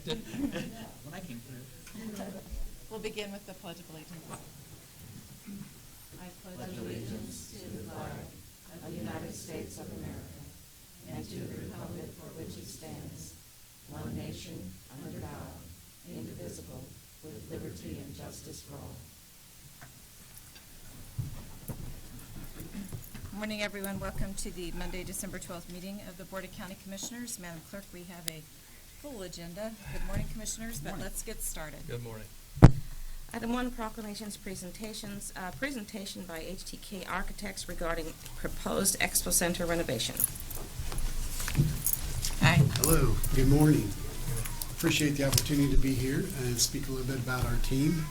When I came through. We'll begin with the Pledge of Allegiance. I pledge allegiance to the flag of the United States of America and to the republic for which it stands, one nation, under God, indivisible, with liberty and justice for all. Good morning, everyone. Welcome to the Monday, December 12th meeting of the Board of County Commissioners. Madam Clerk, we have a full agenda. Good morning, Commissioners, but let's get started. Good morning. Item 1, proclamations, presentations. Presentation by HTK Architects regarding proposed Expo Center renovation. Hi. Hello, good morning. Appreciate the opportunity to be here and speak a little bit about our team.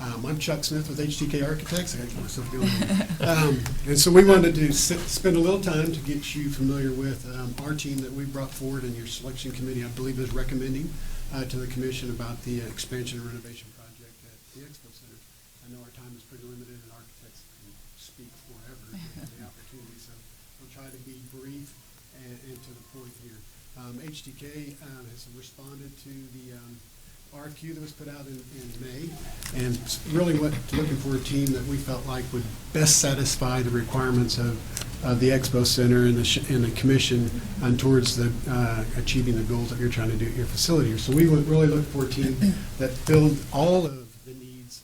I'm Chuck Smith with HTK Architects. I got to get myself going. And so we wanted to spend a little time to get you familiar with our team that we brought forward, and your selection committee, I believe, is recommending to the commission about the expansion and renovation project at the Expo Center. I know our time is pretty limited, and architects can speak forever given the opportunity, so we'll try to be brief and to the point here. HTK has responded to the RFQ that was put out in May, and really looking for a team that we felt like would best satisfy the requirements of the Expo Center and the Commission towards achieving the goals that you're trying to do at your facility. So we would really look for a team that filled all of the needs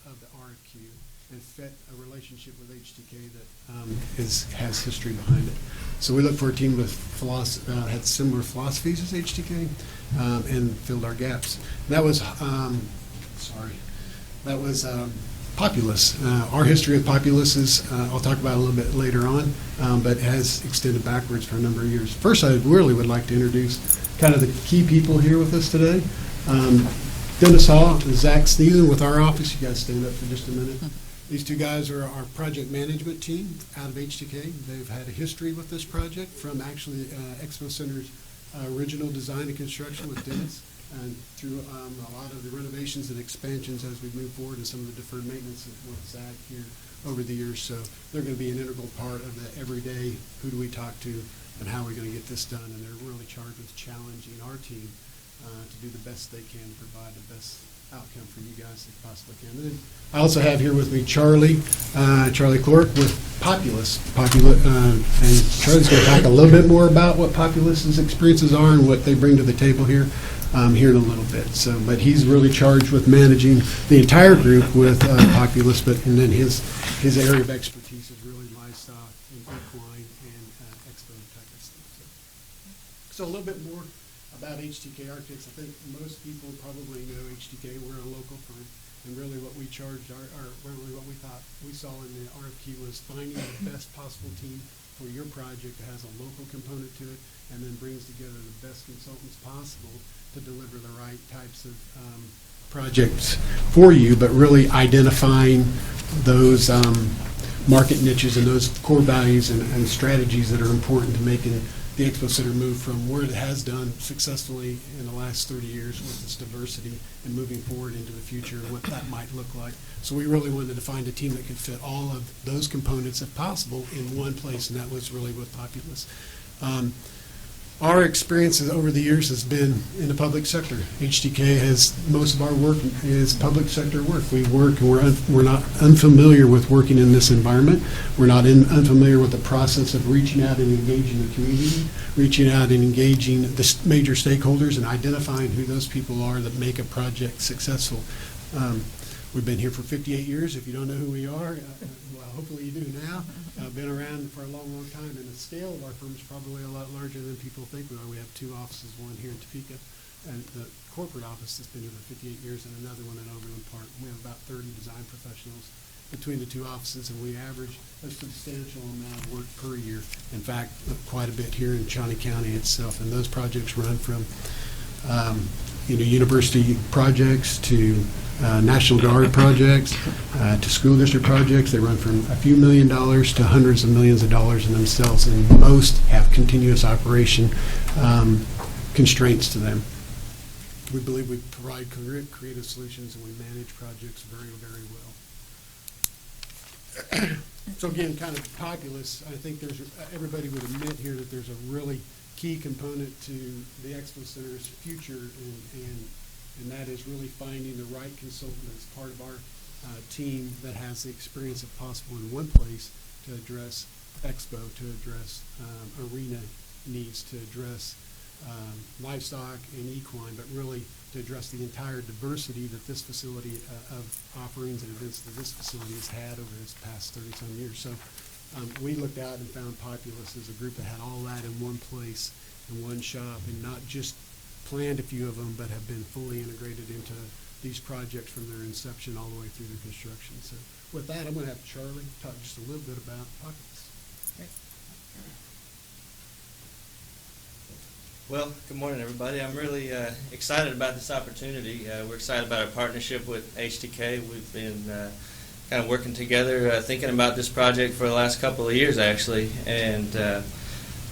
of the RFQ and fit a relationship with HTK that has history behind it. So we look for a team with had similar philosophies as HTK and filled our gaps. That was Populous. Our history with Populous is, I'll talk about a little bit later on, but has extended backwards for a number of years. First, I really would like to introduce kind of the key people here with us today. Dennis Hall and Zach Sneeden with our office. You guys stand up for just a minute. These two guys are our project management team out of HTK. They've had a history with this project from actually Expo Center's original design and construction with Dennis, and through a lot of the renovations and expansions as we move forward, and some of the deferred maintenance with Zach here over the years. So they're going to be an integral part of the everyday, who do we talk to and how are we going to get this done, and they're really charged with challenging our team to do the best they can to provide the best outcome for you guys they possibly can. And then I also have here with me Charlie Clark with Populous. And Charlie's going to talk a little bit more about what Populous's experiences are and what they bring to the table here here in a little bit. So, but he's really charged with managing the entire group with Populous, and then his area of expertise is really livestock and equine and expo type of stuff. So a little bit more about HTK Architects. I think most people probably know HTK. We're a local firm, and really what we charged, really what we thought we saw in the RFQ was finding the best possible team for your project that has a local component to it, and then brings together the best consultants possible to deliver the right types of projects for you, but really identifying those market niches and those core values and strategies that are important to making the Expo Center move from where it has done successfully in the last 30 years with its diversity and moving forward into the future and what that might look like. So we really wanted to find a team that could fit all of those components, if possible, in one place, and that was really with Populous. Our experiences over the years has been in the public sector. HTK has, most of our work is public sector work. We work, we're not unfamiliar with working in this environment. We're not unfamiliar with the process of reaching out and engaging the community, reaching out and engaging the major stakeholders and identifying who those people are that make a project successful. We've been here for 58 years. If you don't know who we are, well, hopefully you do now. Been around for a long, long time, and the scale of our firm is probably a lot larger than people think we are. We have two offices, one here in Topeka, and the corporate office that's been here for 58 years, and another one in Overland Park. We have about 30 design professionals between the two offices, and we average a substantial amount of work per year. In fact, quite a bit here in Shawnee County itself, and those projects run from university projects to National Guard projects to school district projects. They run from a few $1 million to hundreds of millions of dollars in themselves, and most have continuous operation constraints to them. We believe we provide creative solutions, and we manage projects very, very well. So again, kind of Populous, I think everybody would admit here that there's a really key component to the Expo Center's future, and that is really finding the right consultant as part of our team that has the experience, if possible, in one place to address Expo, to address arena needs, to address livestock and equine, but really to address the entire diversity that this facility of offerings and events that this facility has had over its past 30-some years. So we looked out and found Populous as a group that had all that in one place, in one shop, and not just planned a few of them, but have been fully integrated into these projects from their inception all the way through their construction. So with that, I'm going to have Charlie talk just a little bit about Populous. Great. Well, good morning, everybody. I'm really excited about this opportunity. We're excited about our partnership with HTK. We've been kind of working together, thinking about this project for the last couple of years, actually. And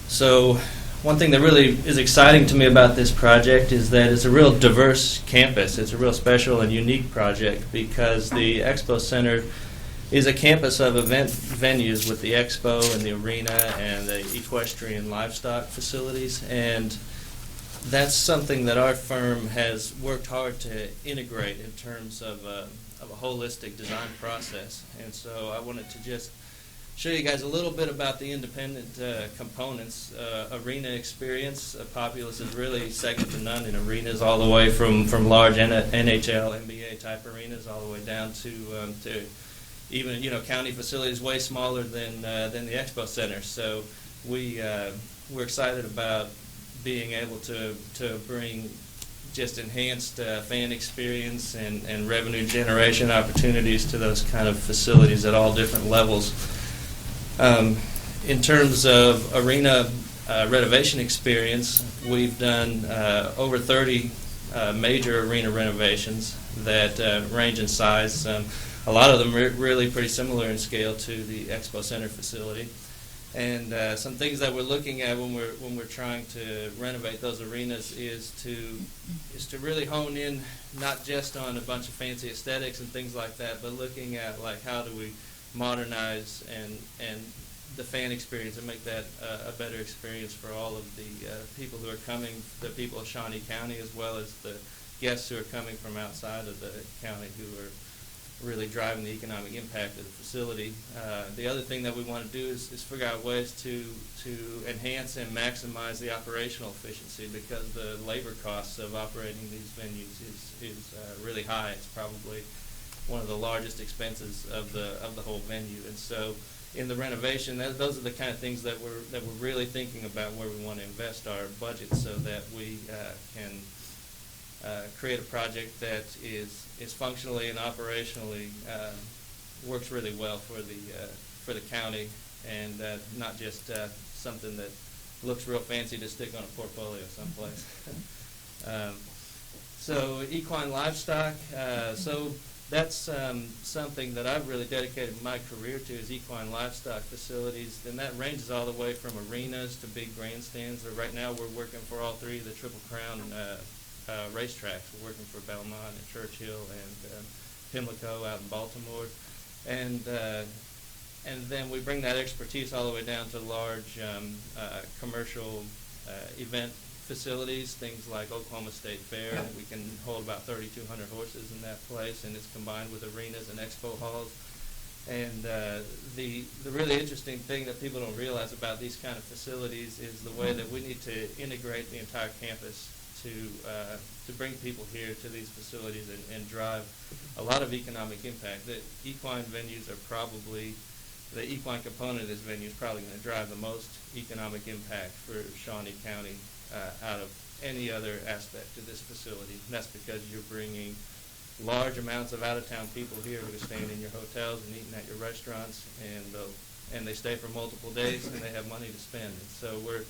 so one thing that really is exciting to me about this project is that it's a real diverse campus. It's a real special and unique project because the Expo Center is a campus of event venues with the expo and the arena and the equestrian livestock facilities, and that's something that our firm has worked hard to integrate in terms of a holistic design process. And so I wanted to just show you guys a little bit about the independent components. Arena experience, Populous is really second to none in arenas, all the way from large NHL, NBA type arenas, all the way down to even county facilities way smaller than the Expo Center. So we're excited about being able to bring just enhanced fan experience and revenue generation opportunities to those kind of facilities at all different levels. In terms of arena renovation experience, we've done over 30 major arena renovations that range in size. A lot of them really pretty similar in scale to the Expo Center facility. And some things that we're looking at when we're trying to renovate those arenas is to really hone in not just on a bunch of fancy aesthetics and things like that, but looking at like how do we modernize and the fan experience and make that a better experience for all of the people who are coming, the people of Shawnee County, as well as the guests who are coming from outside of the county who are really driving the economic impact of the facility. The other thing that we want to do is figure out ways to enhance and maximize the operational efficiency, because the labor costs of operating these venues is really high. It's probably one of the largest expenses of the whole venue. And so in the renovation, those are the kind of things that we're really thinking about where we want to invest our budget so that we can create a project that is functionally and operationally works really well for the county, and not just something that looks real fancy to stick on a portfolio someplace. So equine livestock. So that's something that I've really dedicated my career to, is equine livestock facilities, and that ranges all the way from arenas to big grandstands. Right now we're working for all three of the Triple Crown racetracks. We're working for Belmont and Churchill and Pimlico out in Baltimore, and then we bring that expertise all the way down to large commercial event facilities, things like Oklahoma State Fair. We can hold about 3,200 horses in that place, and it's combined with arenas and expo halls. And the really interesting thing that people don't realize about these kind of facilities is the way that we need to integrate the entire campus to bring people here to these facilities and drive a lot of economic impact. The equine venues are probably, the equine component of this venue is probably going to drive the most economic impact for Shawnee County out of any other aspect of this facility. And that's because you're bringing large amounts of out-of-town people here who are staying in your hotels and eating at your restaurants, and they stay for multiple days and they have money to spend. And so we're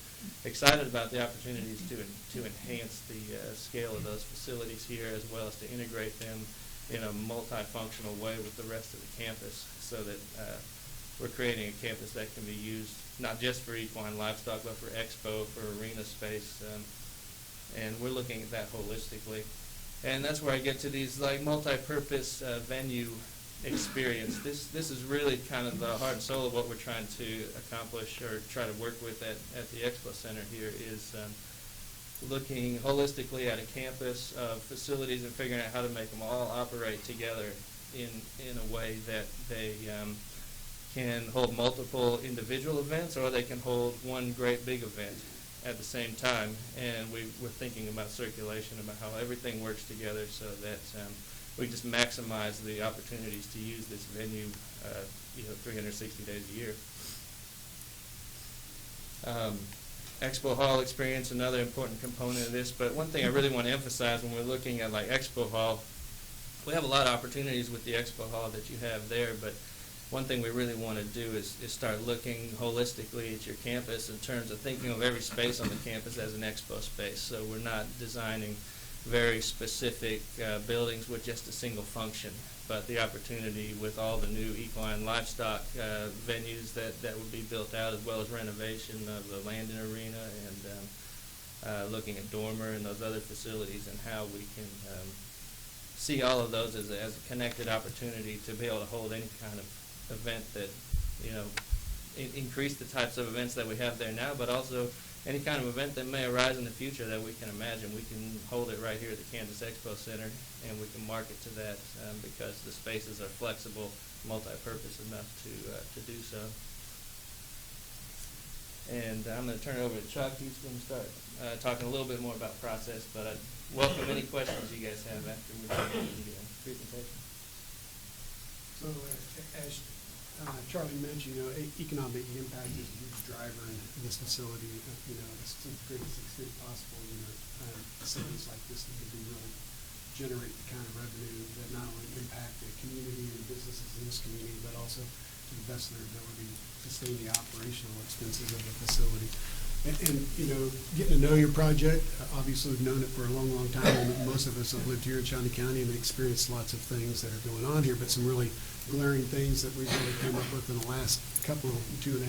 excited about the opportunities to enhance the scale of those facilities here, as well as to integrate them in a multifunctional way with the rest of the campus, so that we're creating a campus that can be used not just for equine livestock, but for expo, for arena space, and we're looking at that holistically. And that's where I get to these like multi-purpose venue experience. This is really kind of the heart and soul of what we're trying to accomplish or try to work with at the Expo Center here is looking holistically at a campus of facilities and figuring out how to make them all operate together in a way that they can hold multiple individual events, or they can hold one great big event at the same time. And we're thinking about circulation, about how everything works together so that we just maximize the opportunities to use this venue 360 days a year. Expo Hall experience, another important component of this, but one thing I really want to emphasize when we're looking at like Expo Hall, we have a lot of opportunities with the Expo Hall that you have there, but one thing we really want to do is start looking holistically at your campus in terms of thinking of every space on the campus as an expo space. So we're not designing very specific buildings with just a single function, but the opportunity with all the new equine livestock venues that would be built out, as well as renovation of the Landon Arena and looking at Dormer and those other facilities, and how we can see all of those as a connected opportunity to be able to hold any kind of event that, increase the types of events that we have there now, but also any kind of event that may arise in the future that we can imagine. We can hold it right here at the Kansas Expo Center, and we can market to that because the spaces are flexible, multi-purpose enough to do so. And I'm going to turn it over to Chuck. He's going to start talking a little bit more about process, but I welcome any questions you guys have after we do the presentation. So as Charlie mentioned, economic impact is a huge driver in this facility. To the greatest extent possible, facilities like this that could really generate the kind of revenue that not only impact the community and businesses in this community, but also to the best of their ability to sustain the operational expenses of the facility. And getting to know your project, obviously we've known it for a long, long time, and most of us have lived here in Shawnee County and experienced lots of things that are going on here, but some really glaring things that we've really come up with in the last couple, 2.5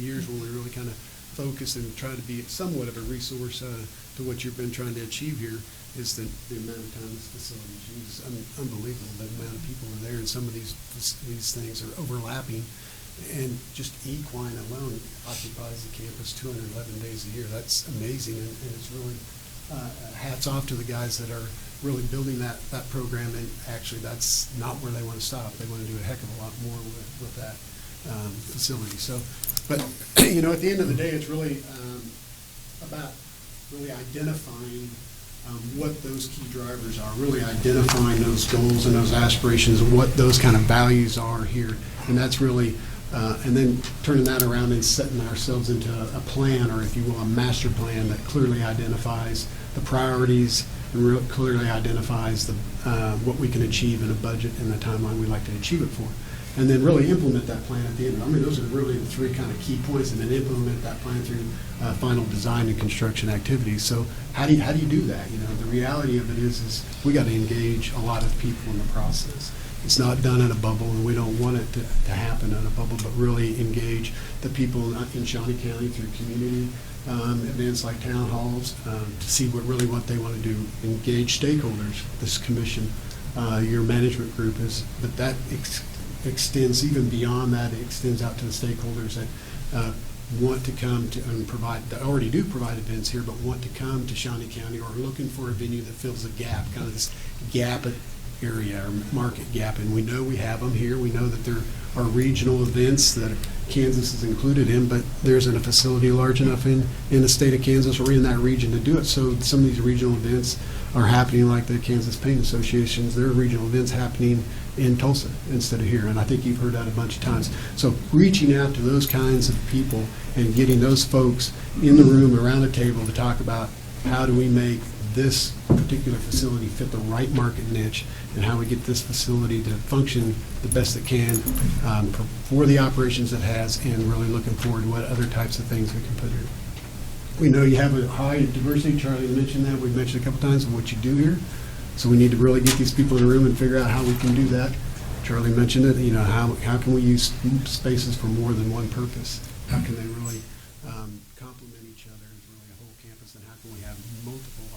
years when we really kind of focus and try to be somewhat of a resource to what you've been trying to achieve here is the amount of time this facility is used. Unbelievable, the amount of people are there, and some of these things are overlapping. And just equine alone occupies the campus 211 days a year. That's amazing, and it's really hats off to the guys that are really building that program. And actually, that's not where they want to stop. They want to do a heck of a lot more with that facility. So, but at the end of the day, it's really about really identifying what those key drivers are, really identifying those goals and those aspirations, and what those kind of values are here, and that's really. And then turning that around and setting ourselves into a plan, or if you will, a master plan that clearly identifies the priorities and clearly identifies what we can achieve in a budget and the timeline we'd like to achieve it for. And then really implement that plan at the end. Those are really the three kind of key points, and then implement that plan through final design and construction activities. So how do you do that? The reality of it is we got to engage a lot of people in the process. It's not done in a bubble, and we don't want it to happen in a bubble, but really engage the people in Shawnee County through community events like town halls to see what they want to do. Engage stakeholders, this commission, your management group but that extends even beyond that. It extends out to the stakeholders that want to come to and provide, that already do provide events here, but want to come to Shawnee County or looking for a venue that fills a gap, kind of this gap area or market gap. And we know we have them here. We know that there are regional events that Kansas is included in, but there isn't a facility large enough in the state of Kansas or in that region to do it. So some of these regional events are happening, like the Kansas Paint Associations. There are regional events happening in Tulsa instead of here, and I think you've heard that a bunch of times. So reaching out to those kinds of people and getting those folks in the room around the table to talk about how do we make this particular facility fit the right market niche, and how we get this facility to function the best it can for the operations it has, and really looking forward to what other types of things we can put here. We know you have a high diversity. Charlie mentioned that. We've mentioned a couple times of what you do here. So we need to really get these people in the room and figure out how we can do that. Charlie mentioned it. How can we use spaces for more than one purpose? How can they really complement each other as really a whole campus, and how can we have multiple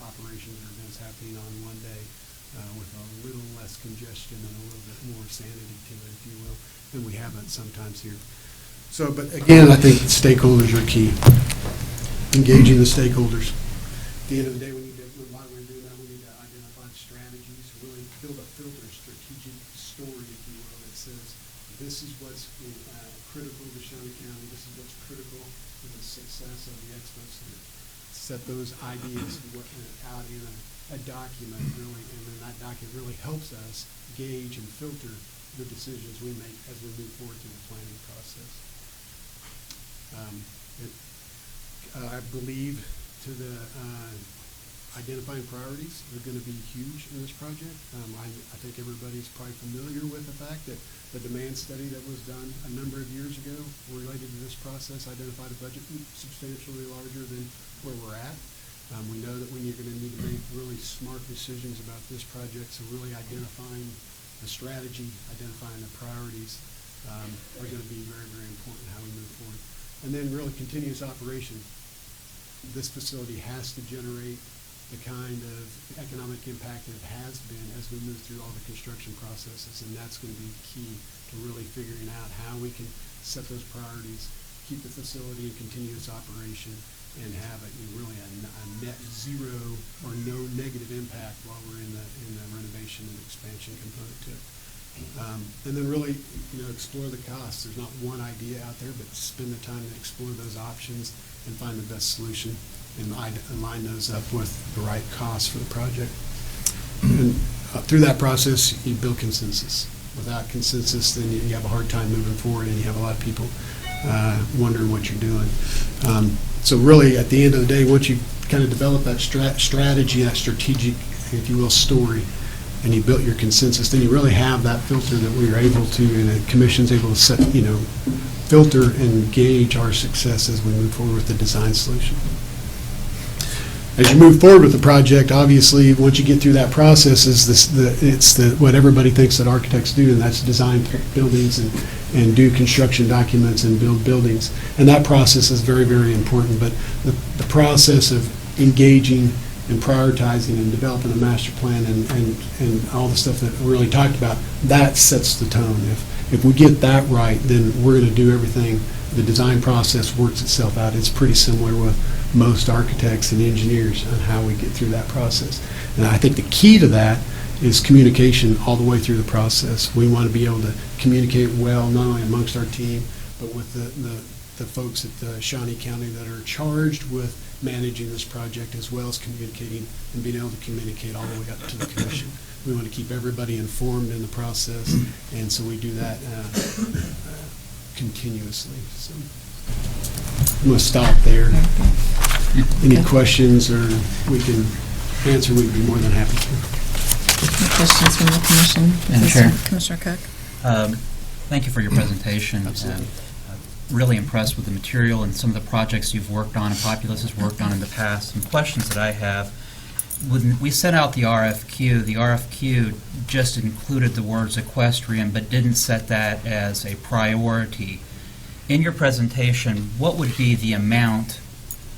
operations or events happening on one day with a little less congestion and a little bit more sanity to it, if you will, than we have it sometimes here. So, but again, I think stakeholders are key. Engaging the stakeholders. At the end of the day, while we're doing that, we need to identify strategies, really build a filter, strategic story, if you will, that says this is what's critical to Shawnee County, this is what's critical to the success of the Expo Center. Set those ideas out in a document, really, and then that document really helps us gauge and filter the decisions we make as we move forward through the planning process. I believe to the identifying priorities are going to be huge in this project. I think everybody's probably familiar with the fact that the demand study that was done a number of years ago related to this process identified a budget substantially larger than where we're at. We know that when you're going to need to make really smart decisions about this project, so really identifying the strategy, identifying the priorities are going to be very, very important in how we move forward. And then really continuous operation. This facility has to generate the kind of economic impact that it has been as we move through all the construction processes, and that's going to be key to really figuring out how we can set those priorities, keep the facility in continuous operation, and have really a net zero or no negative impact while we're in the renovation and expansion component to it. And then really, explore the costs. There's not one idea out there, but spend the time to explore those options and find the best solution and line those up with the right costs for the project. And through that process, you build consensus. Without consensus, then you have a hard time moving forward, and you have a lot of people wondering what you're doing. So really, at the end of the day, once you kind of develop that strategy, that strategic, if you will, story, and you built your consensus, then you really have that filter that we are able to, and the commission's able to set, filter and gauge our success as we move forward with the design solution. As you move forward with the project, obviously, once you get through that process, it's what everybody thinks that architects do, and that's design buildings and do construction documents and build buildings. And that process is very, very important. But the process of engaging and prioritizing and developing a master plan and all the stuff that we really talked about, that sets the tone. If we get that right, then we're going to do everything. The design process works itself out. It's pretty similar with most architects and engineers on how we get through that process. And I think the key to that is communication all the way through the process. We want to be able to communicate well, not only amongst our team, but with the folks at Shawnee County that are charged with managing this project, as well as communicating and being able to communicate all the way up to the commission. We want to keep everybody informed in the process, and so we do that continuously. So I'm going to stop there. Any questions or we can answer, we'd be more than happy to. Any questions from the commission? Madam Chair. Commissioner Cook? Thank you for your presentation. Absolutely. Really impressed with the material and some of the projects you've worked on and Populous has worked on in the past. Some questions that I have. When we sent out the RFQ just included the words equestrian but didn't set that as a priority. In your presentation, what would be the amount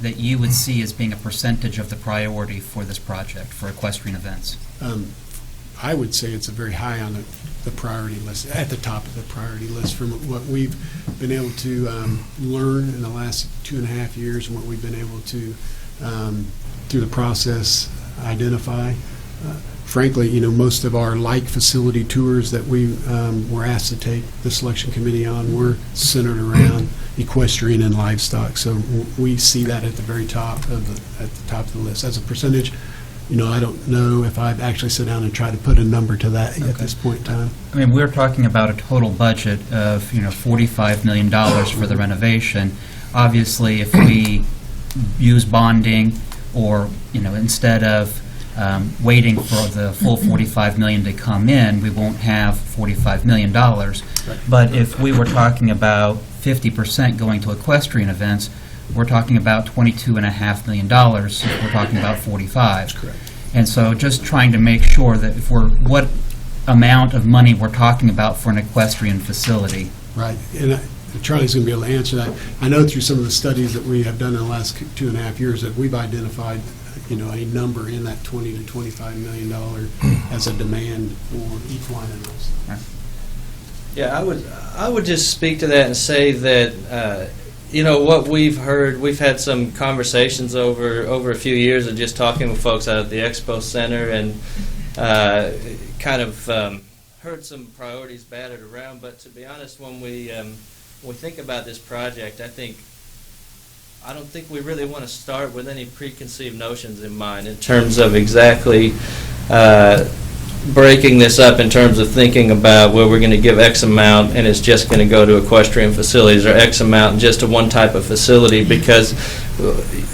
that you would see as being a percentage of the priority for this project, for equestrian events? I would say it's a very high on the priority list, at the top of the priority list from what we've been able to learn in the last 2.5 years and what we've been able to, through the process, identify. Frankly, most of our facility tours that we were asked to take the selection committee on were centered around equestrian and livestock. So we see that at the very top of the list. As a percentage, I don't know if I've actually sat down and tried to put a number to that at this point in time. I mean, we're talking about a total budget of, $45 million for the renovation. Obviously, if we use bonding or, instead of waiting for the full $45 million to come in, we won't have $45 million. Right. But if we were talking about 50% going to equestrian events, we're talking about $22.5 million if we're talking about 45. That's correct. And so just trying to make sure that what amount of money we're talking about for an equestrian facility. Right. And Charlie's going to be able to answer that. I know through some of the studies that we have done in the last 2.5 years that we've identified, a number in that $20 to $25 million as a demand for equine animals. Yeah, I would just speak to that and say that what we've heard, we've had some conversations over a few years of just talking with folks out at the Expo Center and kind of heard some priorities battered around. But to be honest, when we think about this project, I don't think we really want to start with any preconceived notions in mind in terms of exactly breaking this up in terms of thinking about where we're going to give X amount and it's just going to go to equestrian facilities, or X amount just to one type of facility, because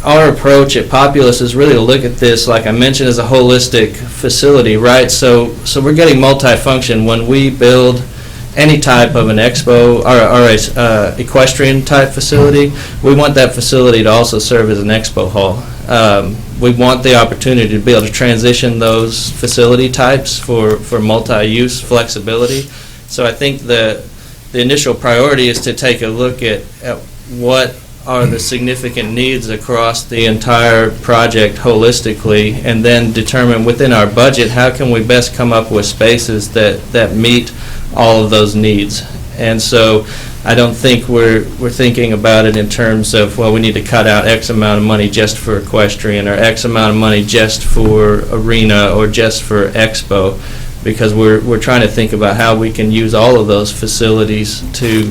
our approach at Populous is really to look at this, like I mentioned, as a holistic facility, right? So we're getting multifunction. When we build any type of an expo or a equestrian type facility, we want that facility to also serve as an expo hall. We want the opportunity to be able to transition those facility types for multi-use flexibility. So I think the initial priority is to take a look at what are the significant needs across the entire project holistically, and then determine within our budget how can we best come up with spaces that meet all of those needs. And so I don't think we're thinking about it in terms of, well, we need to cut out X amount of money just for equestrian, or X amount of money just for arena, or just for expo, because we're trying to think about how we can use all of those facilities to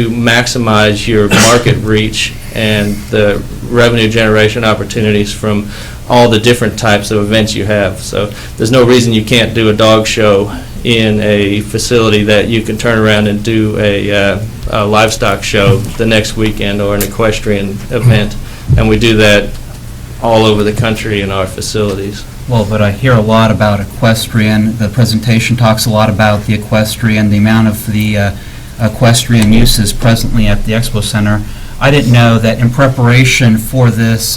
maximize your market reach and the revenue generation opportunities from all the different types of events you have. So there's no reason you can't do a dog show in a facility that you can turn around and do a livestock show the next weekend, or an equestrian event. And we do that all over the country in our facilities. Well, but I hear a lot about equestrian. The presentation talks a lot about the equestrian, the amount of the equestrian uses presently at the Expo Center. I didn't know that in preparation for this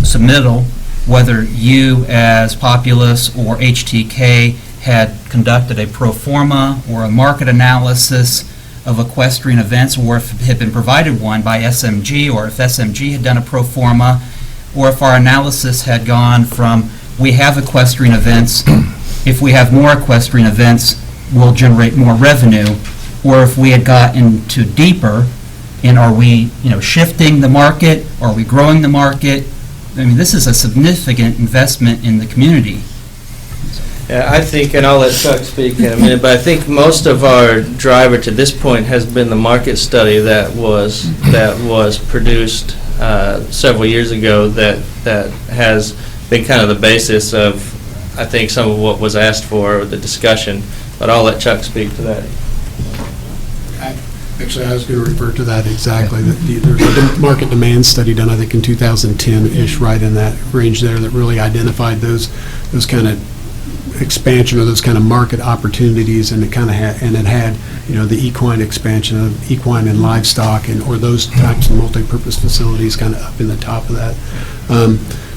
submittal, whether you as Populous or HTK had conducted a pro forma or a market analysis of equestrian events, or if it had been provided one by SMG, or if SMG had done a pro forma, or if our analysis had gone from, we have equestrian events, if we have more equestrian events, we'll generate more revenue, or if we had got into deeper, and are we, shifting the market, are we growing the market? I mean, this is a significant investment in the community. Yeah, I think, and I'll let Chuck speak in a minute, but I think most of our driver to this point has been the market study that was produced several years ago, that has been kind of the basis of, I think, some of what was asked for, or the discussion. But I'll let Chuck speak to that. Actually, I was going to refer to that exactly. There's a market demand study done, I think, in 2010-ish, right in that range there, that really identified those kind of expansion, or those kind of market opportunities, and it kind of had, the equine expansion of equine and livestock, or those types of multi-purpose facilities kind of up in the top of that.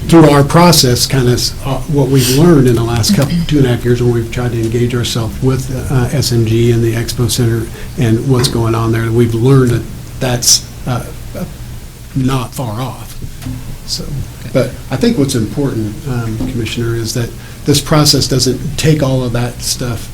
Through our process, kind of what we've learned in the last 2.5 years, when we've tried to engage ourselves with SMG and the Expo Center and what's going on there, we've learned that that's not far off. So, but I think what's important, Commissioner, is that this process doesn't take all of that stuff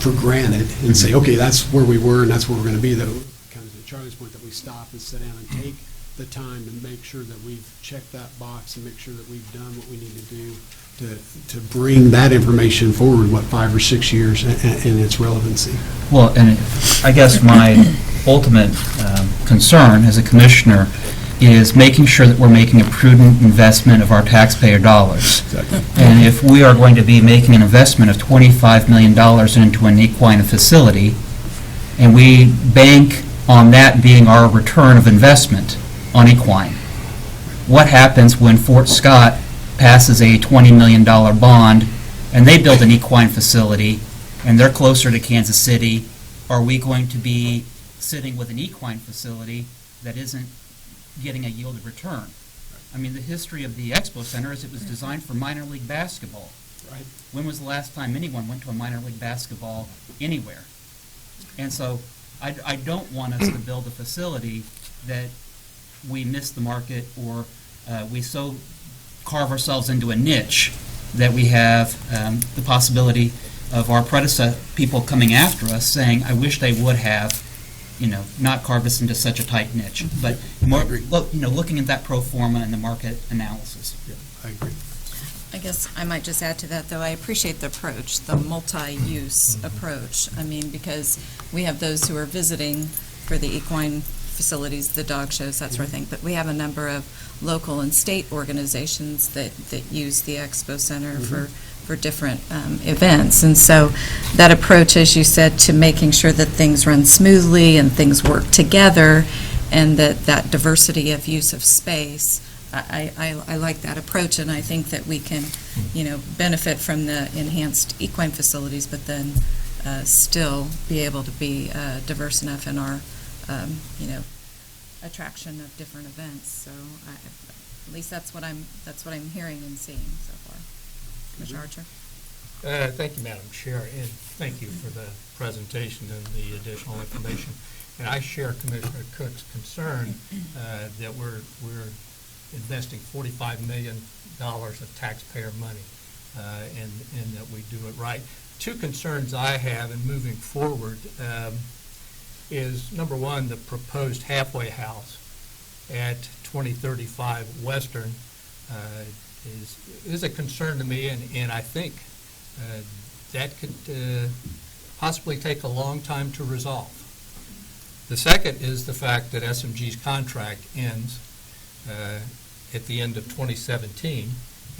for granted and say, okay, that's where we were and that's where we're going to be. That kind of to Charlie's point, that we stop and sit down and take the time to make sure that we've checked that box and make sure that we've done what we need to do to bring that information forward, 5 or 6 years in its relevancy. Well, and I guess my ultimate concern as a commissioner is making sure that we're making a prudent investment of our taxpayer dollars. Exactly. And if we are going to be making an investment of $25 million into an equine facility, and we bank on that being our return of investment on equine, what happens when Fort Scott passes a $20 million bond and they build an equine facility and they're closer to Kansas City? Are we going to be sitting with an equine facility that isn't getting a yielded return? I mean, the history of the Expo Center is it was designed for minor league basketball. Right. When was the last time anyone went to a minor league basketball anywhere? And so I don't want us to build a facility that we miss the market, or we so carve ourselves into a niche that we have the possibility of our predecessor people coming after us saying, I wish they would have, not carved us into such a tight niche. But more, looking at that pro forma and the market analysis. Yeah, I agree. I guess I might just add to that, though, I appreciate the approach, the multi-use approach. I mean, because we have those who are visiting for the equine facilities, the dog shows, that sort of thing, but we have a number of local and state organizations that use the Expo Center for different events. And so that approach, as you said, to making sure that things run smoothly and things work together, and that diversity of use of space, I like that approach, and I think that we can, benefit from the enhanced equine facilities, but then still be able to be diverse enough in our, attraction of different events. So at least that's what I'm hearing and seeing so far. Commissioner Archer? Thank you, Madam Chair, and thank you for the presentation and the additional information. And I share Commissioner Cook's concern that we're investing $45 million of taxpayer money, and that we do it right. Two concerns I have in moving forward is, number one, the proposed halfway house at 2035 Western is a concern to me, and I think that could possibly take a long time to resolve. The second is the fact that SMG's contract ends at the end of 2017,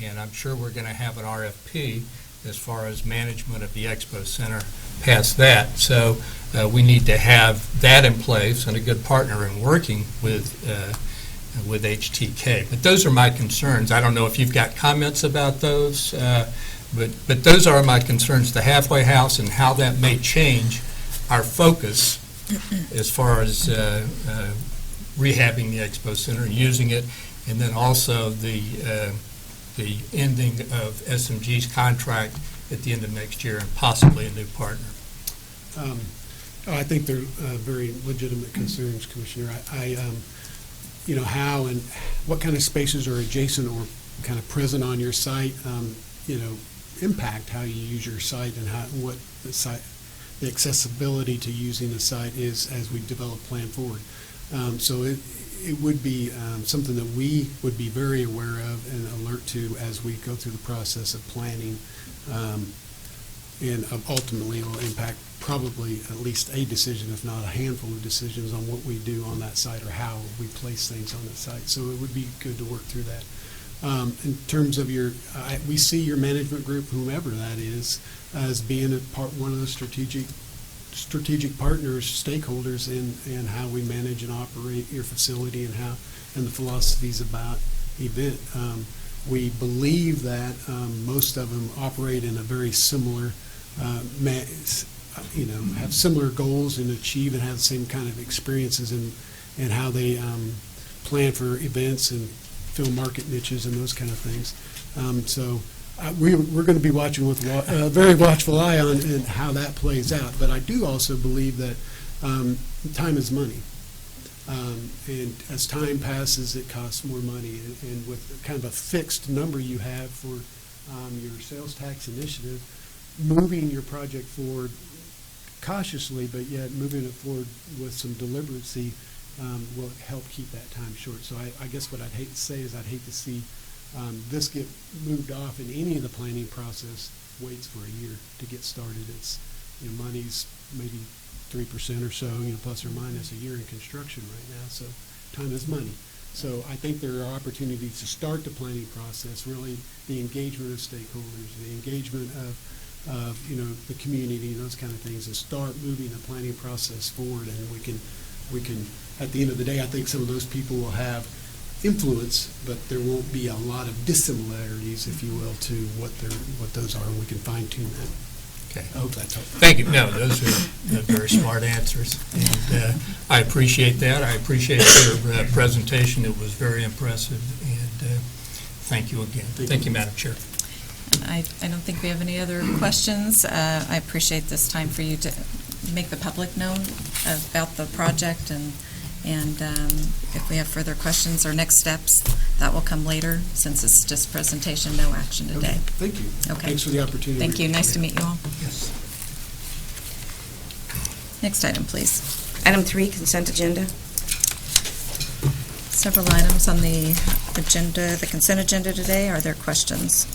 and I'm sure we're going to have an RFP as far as management of the Expo Center past that. So we need to have that in place and a good partner in working with HTK. But those are my concerns. I don't know if you've got comments about those, but those are my concerns, the halfway house and how that may change our focus as far as rehabbing the Expo Center and using it, and then also the ending of SMG's contract at the end of next year and possibly a new partner. I think they're very legitimate concerns, Commissioner. How and what kind of spaces are adjacent or kind of present on your site, impact how you use your site and what the accessibility to using the site is as we develop plan forward. So it would be something that we would be very aware of and alert to as we go through the process of planning, and ultimately will impact probably at least a decision, if not a handful of decisions, on what we do on that site or how we place things on the site. So it would be good to work through that. In terms of we see your management group, whomever that is, as being one of the strategic partners, stakeholders in how we manage and operate your facility and the philosophies about event. We believe that most of them operate in a very similar, have similar goals and achieve and have the same kind of experiences in how they plan for events and fill market niches and those kind of things. So we're going to be watching with a very watchful eye on how that plays out. But I do also believe that time is money. And as time passes, it costs more money. And with kind of a fixed number you have for your sales tax initiative, moving your project forward cautiously, but yet moving it forward with some deliberacy will help keep that time short. So I guess what I'd hate to say is I'd hate to see this get moved off in any of the planning process waits for a year to get started. It's, money's maybe 3% or so, plus or minus a year in construction right now. So time is money. So I think there are opportunities to start the planning process, really the engagement of stakeholders, the engagement of the community and those kind of things, and start moving the planning process forward. And we can, at the end of the day, I think some of those people will have influence, but there won't be a lot of dissimilarities, if you will, to what those are, and we can fine tune that. Okay. I hope that's helpful. Thank you. No, those are very smart answers, and I appreciate that. I appreciate your presentation. It was very impressive, and thank you again. Thank you, Madam Chair. I don't think we have any other questions. I appreciate this time for you to make the public known about the project, and if we have further questions or next steps, that will come later, since it's just presentation, no action Okay, today. thank you. Okay. Thanks for the opportunity. Thank you, nice to meet you all. Yes. Next item, please. Item 3, consent agenda. Several items on the agenda, the consent agenda today. Are there questions?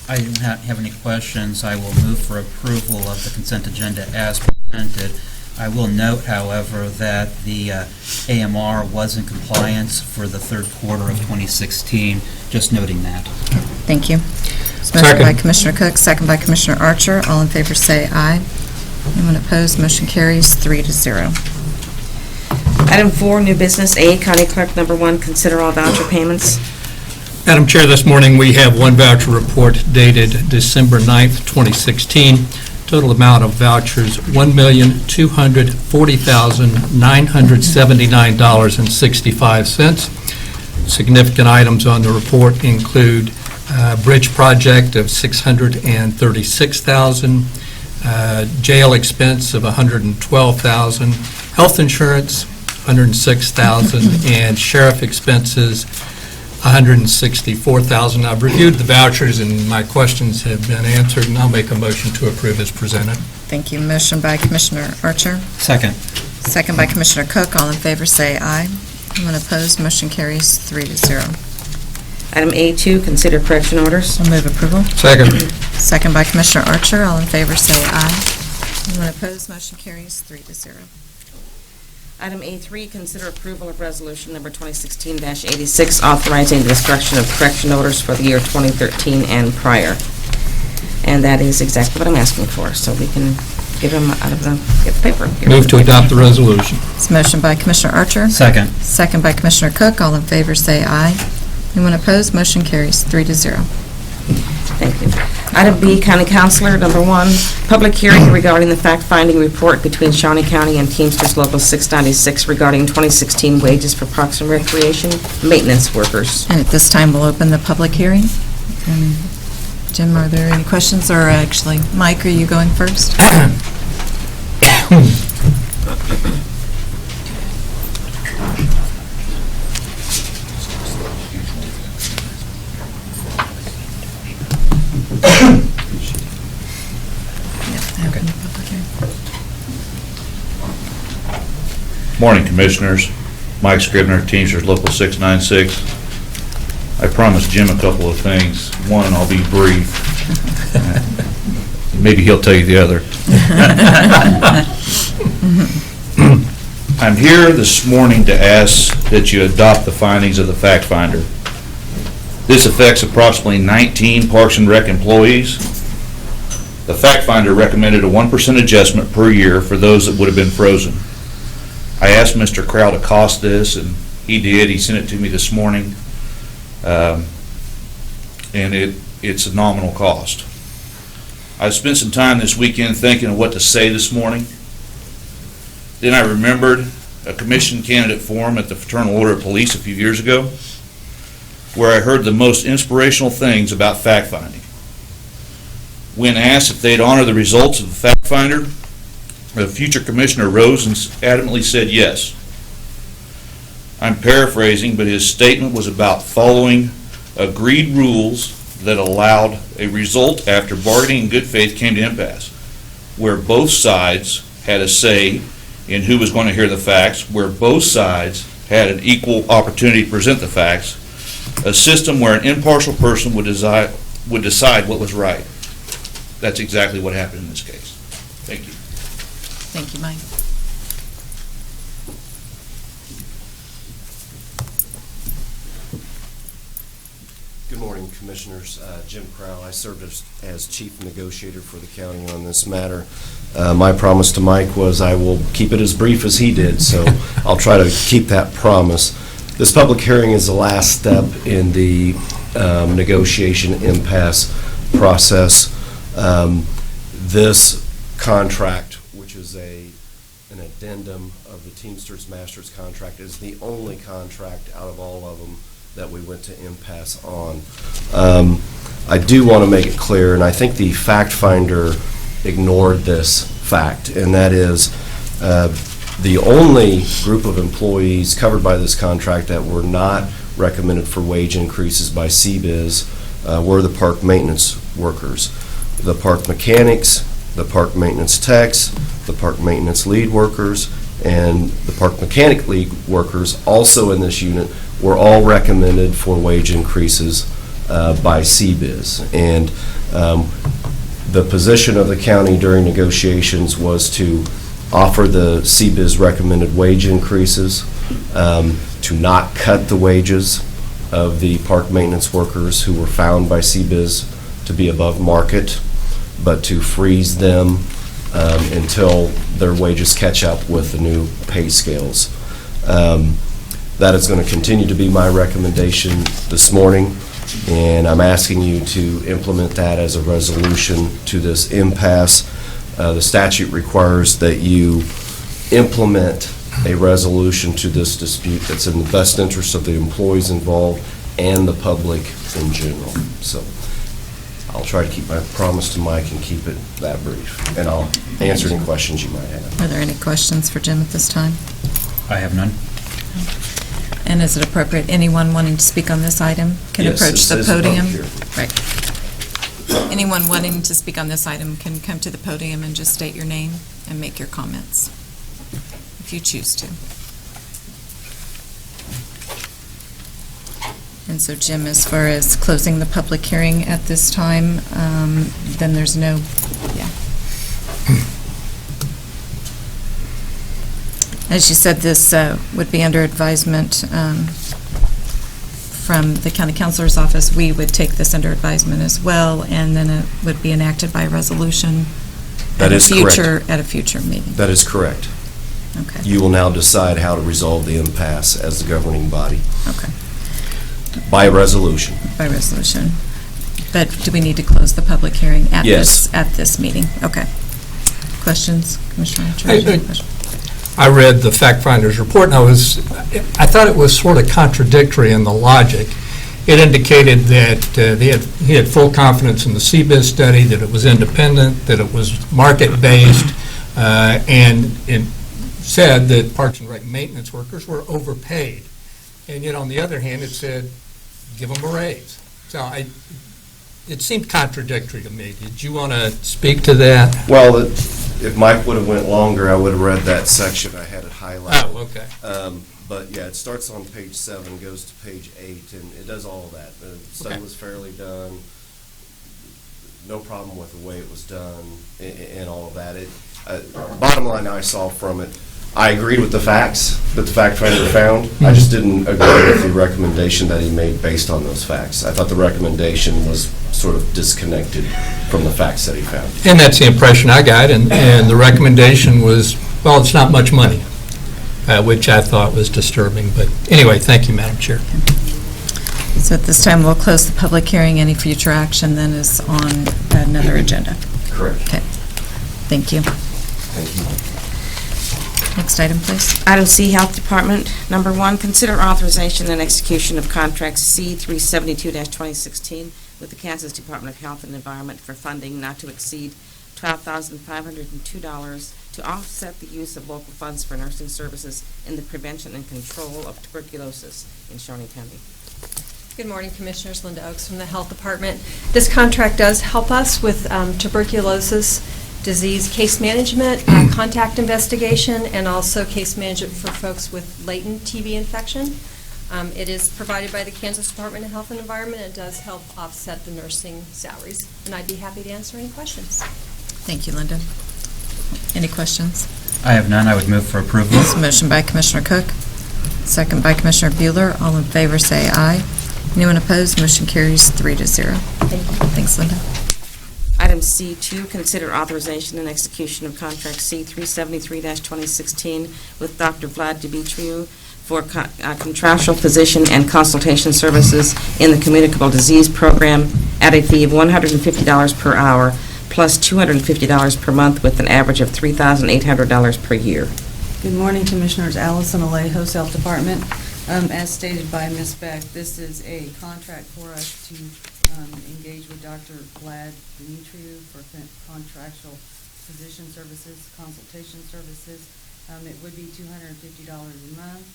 I don't have any questions. I will move for approval of the consent agenda as presented. I will note, however, that the AMR was in compliance for the third quarter of 2016, just noting that. Thank you. It's motion by Second. Commissioner Cook, second by Commissioner Archer. All in favor say aye. Anyone opposed, motion carries 3-0. Item 4, new business. A, County Clerk, number 1, consider all voucher payments. Madam Chair, this morning we have one voucher report dated December 9th, 2016. Total amount of vouchers, $1,240,979.65. Significant items on the report include bridge project of $636,000, jail expense of $112,000, health insurance $106,000, and sheriff expenses $164,000. I've reviewed the vouchers and my questions have been answered, and I'll make a motion to approve as presented. Thank you. Motion by Commissioner Archer, Second. second by Commissioner Cook. All in favor say aye. Anyone opposed, motion carries 3-0. Item A2, consider correction orders. I'll move approval. Second. Second by Commissioner Archer. All in favor say aye. Anyone opposed, motion carries 3-0. Item A3, consider approval of resolution number 2016-86, authorizing the destruction of correction orders for the year 2013 and prior. And that is exactly what I'm asking for, so we can get them out of the paper. here. Move to adopt the resolution. It's motion by Commissioner Archer, Second. second by Commissioner Cook. All in favor say aye. Anyone opposed, motion carries 3-0. Thank you. Item B, County Councilor, number 1, public hearing regarding the fact-finding report between Shawnee County and Teamsters Local 696 regarding 2016 wages for Parks and Recreation maintenance workers. And at this time, we'll open the public hearing. Jim, are there any questions? Or actually, Mike, are you going first? Morning, Commissioners. Mike Scribner, Teamsters Local 696. I promised Jim a couple of things. One, I'll be brief. Maybe he'll tell you the other. I'm here this morning to ask that you adopt the findings of the fact finder. This affects approximately 19 Parks and Rec employees. The fact finder recommended a 1% adjustment per year for those that would have been frozen. I asked Mr. Crow to cost this, and he did. He sent it to me this morning, and it's a nominal cost. I spent some time this weekend thinking of what to say this morning. Then I remembered a commission candidate forum at the Fraternal Order of Police a few years ago, where I heard the most inspirational things about fact-finding. When asked if they'd honor the results of the fact finder, the future commissioner rose and adamantly said yes. I'm paraphrasing, but his statement was about following agreed rules that allowed a result after bargaining in good faith came to impasse, where both sides had a say in who was going to hear the facts, where both sides had an equal opportunity to present the facts, a system where an impartial person would decide what was right. That's exactly what happened in this case. Thank you. Thank you, Mike. Good morning, Commissioners. Jim Crow. I served as Chief Negotiator for the county on this matter. My promise to Mike was I will keep it as brief as he did, so I'll try to keep that promise. This public hearing is the last step in the negotiation impasse process. This contract, which is an addendum of the Teamsters Masters contract, is the only contract out of all of them that we went to impasse on. I do want to make it clear, and I think the fact finder ignored this, fact, and that is the only group of employees covered by this contract that were not recommended for wage increases by CBIZ were the park maintenance workers. The park mechanics, the park maintenance techs, the park maintenance lead workers, and the park mechanic lead workers also in this unit were all recommended for wage increases by CBIZ. And the position of the county during negotiations was to offer the CBIZ recommended wage increases, to not cut the wages of the park maintenance workers who were found by CBIZ to be above market, but to freeze them until their wages catch up with the new pay scales. That is going to continue to be my recommendation this morning, and I'm asking you to implement that as a resolution to this impasse. The statute requires that you implement a resolution to this dispute that's in the best interest of the employees involved and the public in general. So I'll try to keep my promise to Mike and keep it that brief, and I'll answer any questions you might have. Are there any questions for Jim at this time? I have none. And is it appropriate, anyone wanting to speak on this item can Yes, approach the this is podium? public hearing. Right. Anyone wanting to speak on this item can come to the podium and just state your name and make your comments, if you choose to. And so, Jim, as far as closing the public hearing at this time, then there's no, yeah. As you said, this would be under advisement from the county counselor's office. We would take this under advisement as well, and then it would be enacted by resolution That is correct. At a future meeting. That is correct. Okay. You will now decide how to resolve the impasse as the governing body Okay. by resolution. By resolution. But do we need to close the public hearing at Yes. this meeting? Okay. Questions, Commissioner Archer? I read the fact finder's report, and I thought it was sort of contradictory in the logic. It indicated that he had full confidence in the CBIZ study, that it was independent, that it was market-based, and it said that Parks and Rec maintenance workers were overpaid. And yet, on the other hand, it said, give them a raise. So it seemed contradictory to me. Did you want to speak to that? Well, if Mike would have went longer, I would have read that section. I had it highlighted. Oh, okay. But yeah, it starts on page 7, goes to page 8, and it does all of that. The study Okay. was fairly done, no problem with the way it was done, and all of that. Bottom line I saw from it, I agreed with the facts that the fact finder found. I just didn't agree with the recommendation that he made based on those facts. I thought the recommendation was sort of disconnected from the facts that he found. And that's the impression I got, and the recommendation was, well, it's not much money, which I thought was disturbing. But anyway, thank you, Madam Chair. So at this time, we'll close the public hearing. Any future action then is on another agenda. Correct. Okay. Thank you. Thank you. Next item, please. Item C, Health Department. Number 1, consider authorization and execution of contract C-372-2016 with the Kansas Department of Health and Environment for funding not to exceed $12,502 to offset the use of local funds for nursing services in the prevention and control of tuberculosis in Shawnee County. Good morning, Commissioners. Linda Oaks from the Health Department. This contract does help us with tuberculosis disease case management, contact investigation, and also case management for folks with latent TB infection. It is provided by the Kansas Department of Health and Environment. It does help offset the nursing salaries, and I'd be happy to answer any questions. Thank you, Linda. Any questions? I have none. I would move for approval. This motion by Commissioner Cook, second by Commissioner Bueller. All in favor say aye. Anyone opposed? Motion carries 3-0. Thank you. Thanks, Linda. Item C2, consider authorization and execution of contract C-373-2016 with Dr. Vlad Dimitriou for contractual physician and consultation services in the communicable disease program at a fee of $150 per hour plus $250 per month with an average of $3,800 per year. Good morning, Commissioners. Allison Alejo, Health Department. As stated by Ms. Beck, this is a contract for us to engage with Dr. Vlad Dimitriou for contractual physician services, consultation services. It would be $250 a month,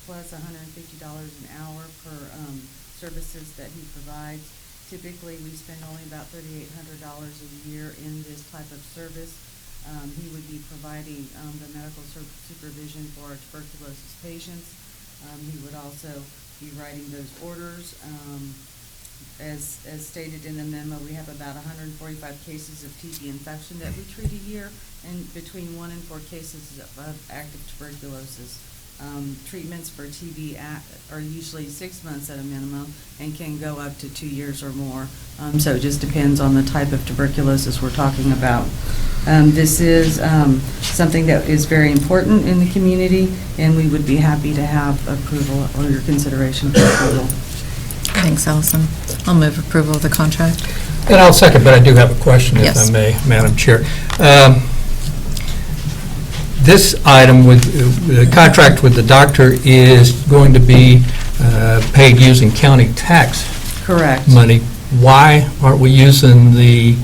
plus $150 an hour per services that he provides. Typically, we spend only about $3,800 a year in this type of service. He would be providing the medical supervision for our tuberculosis patients. He would also be writing those orders. As stated in the memo, we have about 145 cases of TB infection that we treat a year, and between 1 and 4 cases of active tuberculosis. Treatments for TB are usually 6 months at a minimum and can go up to 2 years or more. So it just depends on the type of tuberculosis we're talking about. This is something that is very important in the community, and we would be happy to have approval or your consideration for approval. Thanks, Allison. I'll move approval of the contract. And I'll second, but I do have a question, if Yes. I may, Madam Chair. This item with the contract with the doctor is going to be paid using county tax Correct. money. Why aren't we using the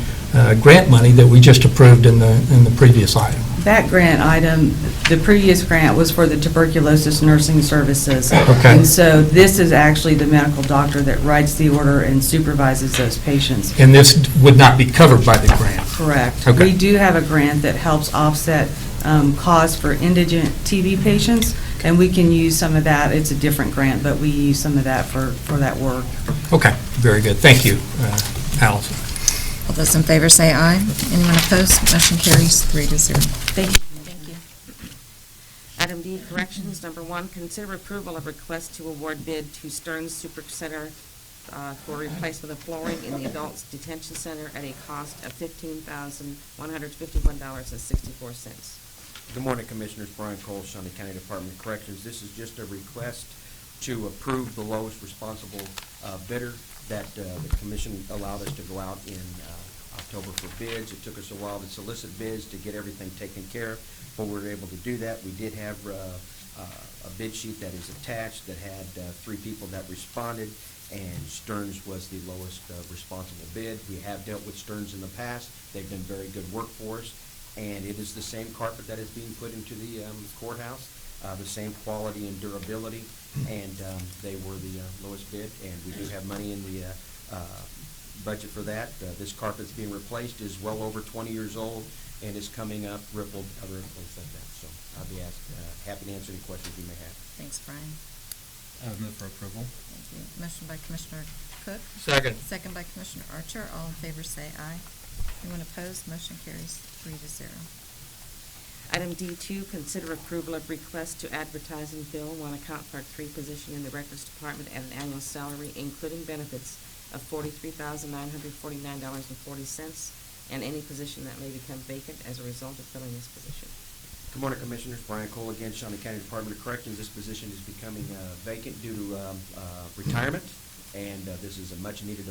grant money that we just approved in the previous item? That grant item, the previous grant was for the tuberculosis nursing services. Okay. And so this is actually the medical doctor that writes the order and supervises those patients. And this would not be covered by the grant? Correct. Okay. We do have a grant that helps offset costs for indigent TB patients, and we can use some of that. It's a different grant, but we use some of that for that work. Okay, very good. Thank you, Allison. All those in favor say aye. Anyone opposed? Motion carries 3-0. Thank you. Thank you. Item D, corrections. Number 1, consider approval of request to award bid to Stearns Super Center for replacement of flooring in the Adults Detention Center at a cost of $15,151.64. Good morning, Commissioners. Brian Cole, Shawnee County Department of Corrections. This is just a request to approve the lowest responsible bidder that the Commission allowed us to go out in October for bids. It took us a while to solicit bids to get everything taken care of, but we were able to do that. We did have a bid sheet that is attached that had 3 people that responded, and Stearns was the lowest responsible bid. We have dealt with Stearns in the past. They've done very good work for us, and it is the same carpet that is being put into the courthouse, the same quality and durability, and they were the lowest bid, and we do have money in the budget for that. This carpet that's being replaced is well over 20 years old and is coming up rippled, other things like that. So I'll be happy to answer any questions you may have. Thanks, Brian. I would move for approval. Thank you. Motion by Commissioner Cook. Second. Second by Commissioner Archer. All in favor say aye. Anyone opposed? Motion carries 3-0. Item D2, consider approval of request to advertise and fill one account clerk 3 position in the Records Department at an annual salary, including benefits, of $43,949.40, and any position that may become vacant as a result of filling this position. Good morning, Commissioners. Brian Cole again, Shawnee County Department of Corrections. This position is becoming vacant due to retirement, and this is a much-needed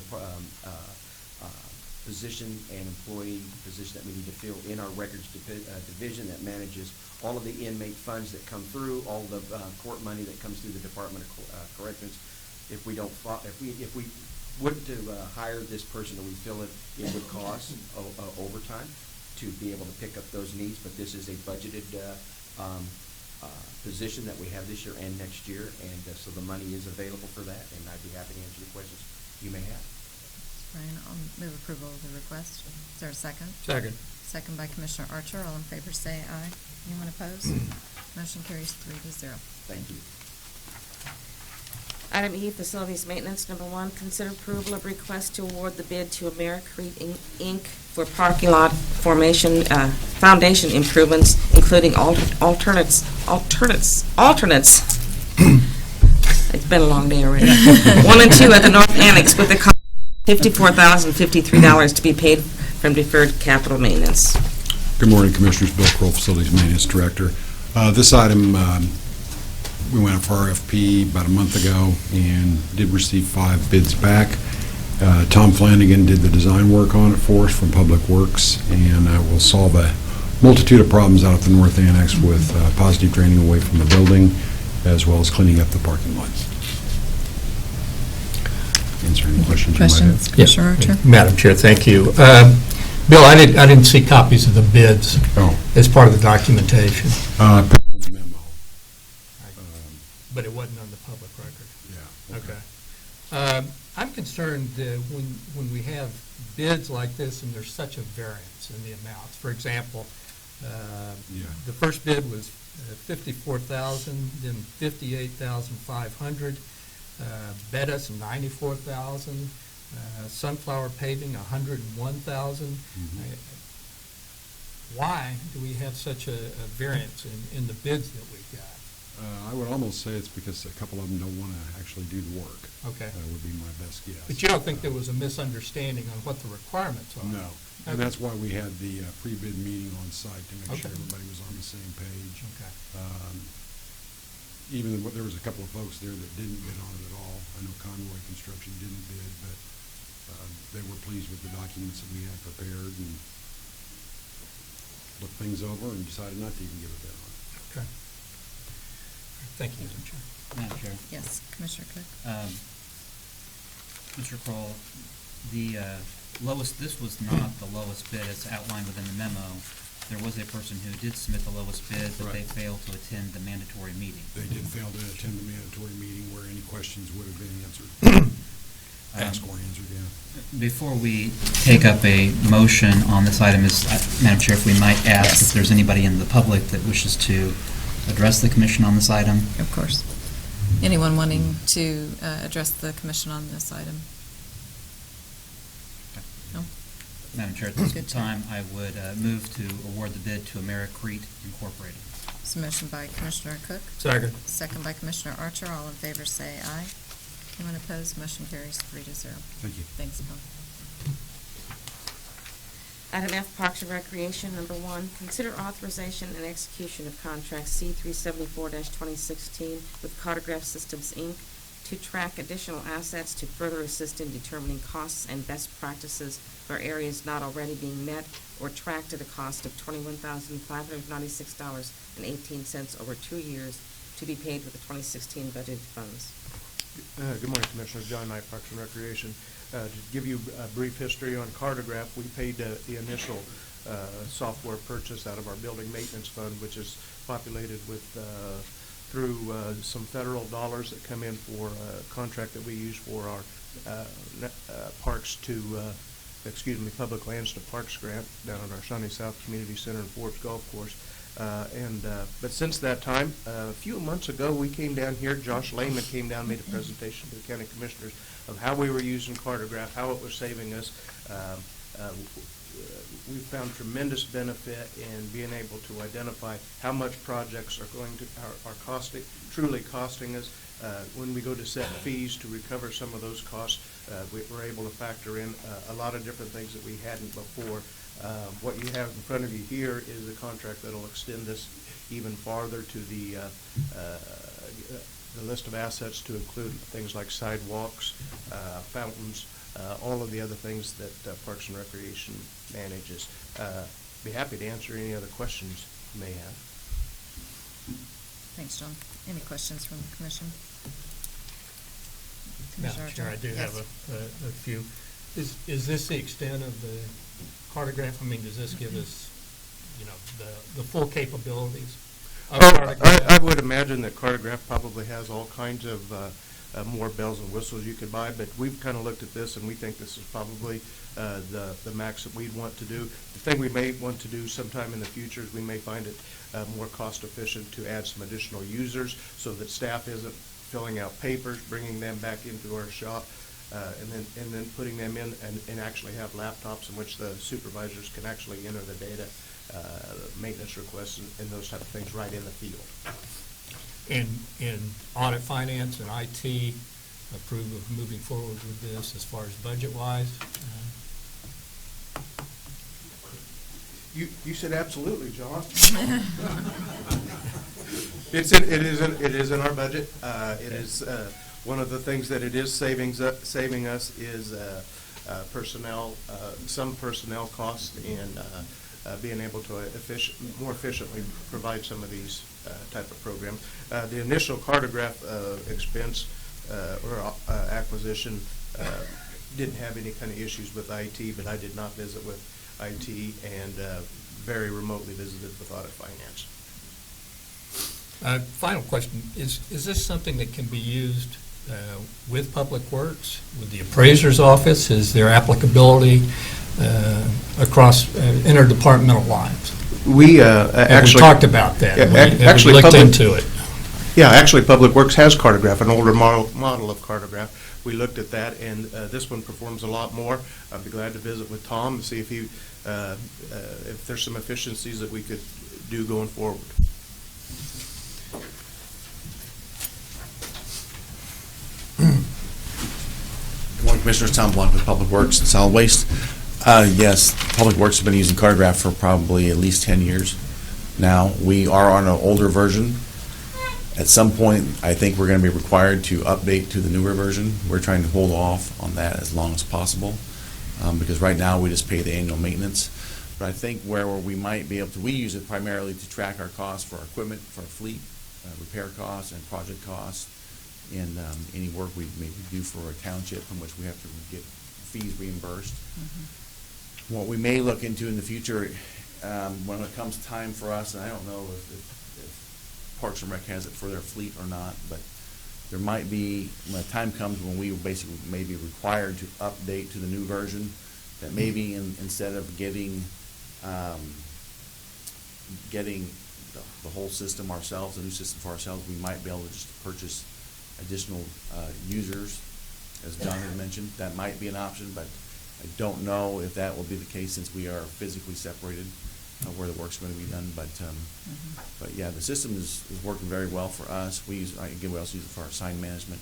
position and employee position that we need to fill in our records division that manages all of the inmate funds that come through, all the court money that comes through the Department of Corrections. If we don't, if we wouldn't to hire this person or we fill it, it would cost overtime to be able to pick up those needs. But this is a budgeted position that we have this year and next year, and so the money is available for that. And I'd be happy to answer any questions you may have. Brian, I'll move approval of the request. Is there a second? Second. Second by Commissioner Archer. All in favor say aye. Anyone opposed? Motion carries 3-0. Thank you. Item E, facilities maintenance. Number 1, consider approval of request to award the bid to Americrete Inc. for parking lot foundation improvements, including alternates. It's been a long day already. 1 and 2 at the North Annex with the cost of $54,053 to be paid from deferred capital maintenance. Good morning, Commissioners. Bill Kroll, Facilities Maintenance Director. This item, we went up for RFP about a month ago and did receive 5 bids back. Tom Flanagan did the design work on it for us from Public Works, and will solve a multitude of problems out at the North Annex with positive draining away from the building, as well as cleaning up the parking lots. Answer any questions you might have. Questions? Commissioner Archer? Madam Chair, thank you. Bill, I didn't see copies of the bids Oh. as part of the documentation, I put it in the memo. but it wasn't on the public record. Yeah. Okay. I'm concerned when we have bids like this and there's such a variance in the amounts. For example, Yeah. the first bid was $54,000, then $58,500, Bettis $94,000, Sunflower Paving $101,000. Why do we have such a variance in the bids that we got? I would almost say it's because a couple of them don't want to actually do the work. Okay. That would be my best guess. But you don't think there was a misunderstanding on what the requirements are? No. And that's why we had the pre-bid meeting on site to make sure Okay. everybody was on the same page. Okay. Even there was a couple of folks there that didn't bid on it at all. I know Conroy Construction didn't bid, but they were pleased with the documents that we had prepared and looked things over and decided not to even give a bid on it. Okay. Thank you, Madam Chair. Madam Chair. Yes, Commissioner Cook? Mr. Kroll, the lowest, this was not the lowest bid as outlined within the memo. There was a person who did submit the lowest bid, but they Right. failed to attend the mandatory meeting. They did fail to attend the mandatory meeting where any questions would have been answered. Asked or answered, yeah. Before we take up a motion on this item, Madam Chair, if we might ask Yes. if there's anybody in the public that wishes to address the commission on this item? Of course. Anyone wanting to address the commission on this item? No? Madam Chair, at this Good. time, I would move to award the bid to Americrete Incorporated. It's a motion by Commissioner Cook, Second. second by Commissioner Archer. All in favor say aye. Anyone opposed? Motion carries 3-0. Thank you. Thanks, Bill. Item F, Parks and Recreation, number 1, consider authorization and execution of contract C-374-2016 with Cartograph Systems, Inc. to track additional assets to further assist in determining costs and best practices for areas not already being met or tracked at a cost of $21,596.18 over 2 years to be paid with the 2016 budgeted funds. Good morning, Commissioner. John Knight, Parks and Recreation. To give you a brief history on Cartograph, we paid the initial software purchase out of our building maintenance fund, which is populated with through some federal dollars that come in for a contract that we use for our parks to, public lands to parks grant down at our Shawnee South Community Center and Forbes Golf Course. But since that time, a few months ago, we came down here, Josh Lehman came down, made a presentation to the county commissioners of how we were using Cartograph, how it was saving us. We found tremendous benefit in being able to identify how much projects are costing, truly costing us. When we go to set fees to recover some of those costs, we're able to factor in a lot of different things that we hadn't before. What you have in front of you here is a contract that'll extend this even farther to the list of assets to include things like sidewalks, fountains, all of the other things that Parks and Recreation manages. Be happy to answer any other questions you may have. Thanks, John. Any questions from the commission? Madam Chair, I do Yes. have a few. Is this the extent of the Cartograph? I mean, does this give us, the full capabilities of Cartograph? I would imagine that Cartograph probably has all kinds of more bells and whistles you could buy, but we've kind of looked at this and we think this is probably the max that we'd want to do. The thing we may want to do sometime in the future is we may find it more cost efficient to add some additional users so that staff isn't filling out papers, bringing them back into our shop, and then putting them in and actually have laptops in which the supervisors can actually enter the data, maintenance requests and those type of things right in the field. In audit, finance, and IT, approve of moving forward with this as far as budget-wise? You said absolutely, John. It is in our budget. It is one of the things that it is saving us is personnel, some personnel costs, and being able to more efficiently provide some of these type of programs. The initial Cartograph expense or acquisition didn't have any kind of issues with IT, but I did not visit with IT, and very remotely visited with audit finance. Final question, is this something that can be used with Public Works, with the appraiser's office? Is there applicability across interdepartmental lines? We Have we talked about that? Yeah, Have we actually, looked Public- into it? Yeah, actually, Public Works has Cartograph, an older model of Cartograph. We looked at that, and this one performs a lot more. I'd be glad to visit with Tom to see if if there's some efficiencies that we could do going forward. Good morning, Commissioners. Tom Blunt with Public Works and Solid Waste. Yes, Public Works has been using Cartograph for probably at least 10 years now. We are on an older version. At some point, I think we're going to be required to update to the newer version. We're trying to hold off on that as long as possible because right now we just pay the annual maintenance. But I think where we might be able to, we use it primarily to track our costs for our equipment, for our fleet, repair costs and project costs, and any work we maybe do for a township from which we have to get fees reimbursed. Mm-hmm. What we may look into in the future, when it comes time for us, and I don't know if Parks and Rec has it for their fleet or not, but there might be, when the time comes when we basically may be required to update to the new version, that maybe instead of getting the whole system ourselves, the new system for ourselves, we might be able to just purchase additional users, as John had mentioned. That might be an option, but I don't know if that will be the case since we are physically separated where the work's going to be done. But yeah, the system is working very well for us. We also use it for our sign management,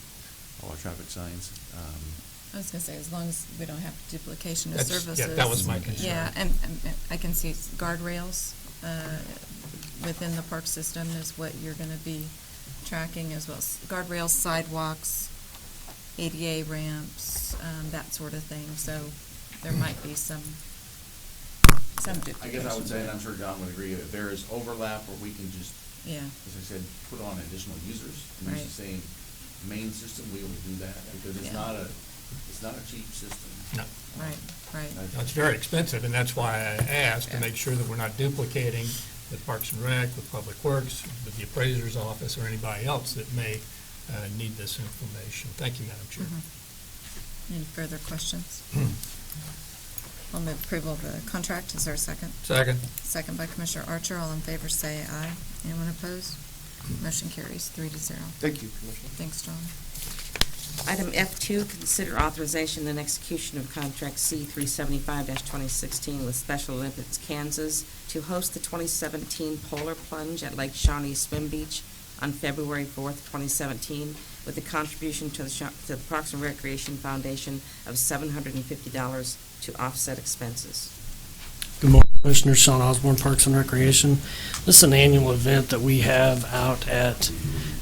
all our traffic signs. I was going to say, as long as we don't have duplication of That's- services. yeah, that was my concern. Yeah, and I can see guardrails within the park system is what you're going to be tracking, as well as guardrails, sidewalks, ADA ramps, that sort of thing. So there might be some duplication. I guess I would say, and I'm sure John would agree, if there is overlap where we can just, Yeah, as I said, put on additional users and use the same main system, we will do that because it's Yeah. not a cheap system. No. right. No, it's very expensive, and that's why I asked, to Yeah. make sure that we're not duplicating with Parks and Rec, with Public Works, with the appraiser's office, or anybody else that may need this information. Thank you, Madam Chair. Any further questions? I'll move approval of the contract. Is there a second? Second. Second by Commissioner Archer. All in favor say aye. Anyone opposed? Motion carries 3-0. Thank you, Commissioner. Thanks, John. Item F2, consider authorization and execution of contract C-375-2016 with Special Olympics Kansas to host the 2017 Polar Plunge at Lake Shawnee Swim Beach on February 4th, 2017, with a contribution to the Parks and Recreation Foundation of $750 to offset expenses. Good morning, Commissioner. Sean Osborne, Parks and Recreation. This is an annual event that we have out at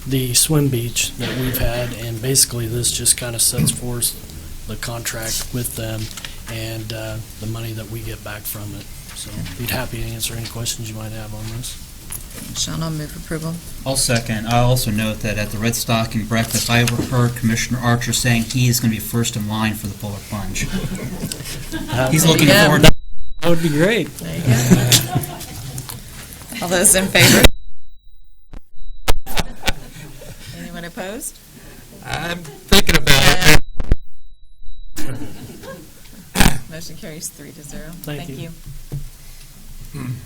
the swim beach that we've had, and basically this just kind of sets forth the contract with them and the money that we get back from it. So be happy to answer any questions you might have on this. Sean, I'll move approval. I'll second. I'll also note that at the Red Stocking breakfast, I overheard Commissioner Archer saying he is going to be first in line for the Polar Plunge. He's looking There you go. forward to That would be great. There you go. All those in favor? Anyone opposed? I'm thinking about it. Motion carries 3-0. Thank you.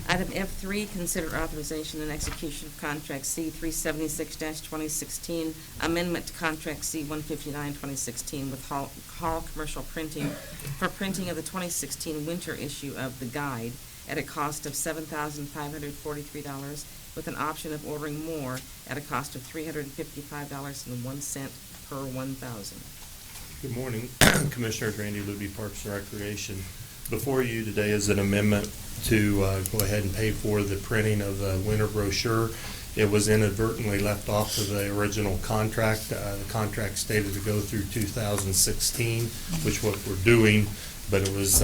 Item F3, consider authorization and execution of contract C-376-2016, amendment to contract C-159-2016 with Hall Commercial Printing for printing of the 2016 winter issue of The Guide at a cost of $7,543 with an option of ordering more at a cost of $355.01 per 1,000. Good morning, Commissioners. Randy Luby, Parks and Recreation. Before you today is an amendment to go ahead and pay for the printing of the winter brochure. It was inadvertently left off of the original contract. The contract stated to go through 2016, which what we're doing, but it was,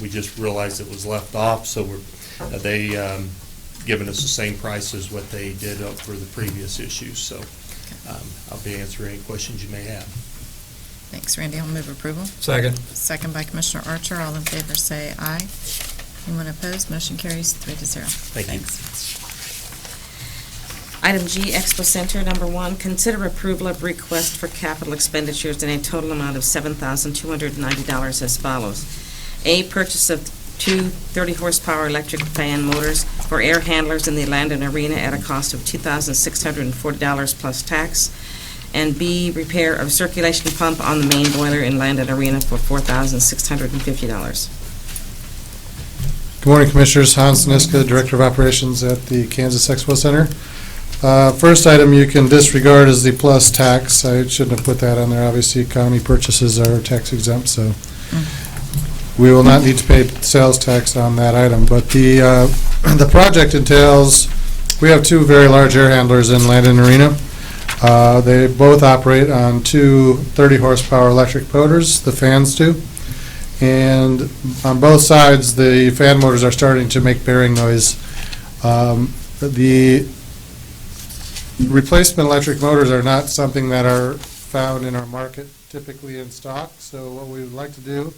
we just realized it was left off, so they given us the same price as what they did for the previous issue. So I'll be answering any questions you may have. Thanks, Randy. I'll move approval. Second. Second by Commissioner Archer. All in favor say aye. Anyone opposed? Motion carries 3-0. Thank you. Thanks. Item G, Expo Center, number 1, consider approval of request for capital expenditures in a total amount of $7,290 as follows. A, purchase of 2 30-horsepower electric fan motors for air handlers in the Landon Arena at a cost of $2,640 plus tax. And B, repair of circulation pump on the main boiler in Landon Arena for $4,650. Good morning, Commissioners. Hans Niska, Director of Operations at the Kansas Expo Center. First item you can disregard is the plus tax. I shouldn't have put that on there. Obviously, county purchases are tax exempt, so we will not need to pay sales tax on that item. But the project entails, we have 2 very large air handlers in Landon Arena. They both operate on 2 30-horsepower electric motors, the fans do. And on both sides, the fan motors are starting to make bearing noise. The replacement electric motors are not something that are found in our market typically in stock, so what we would like to do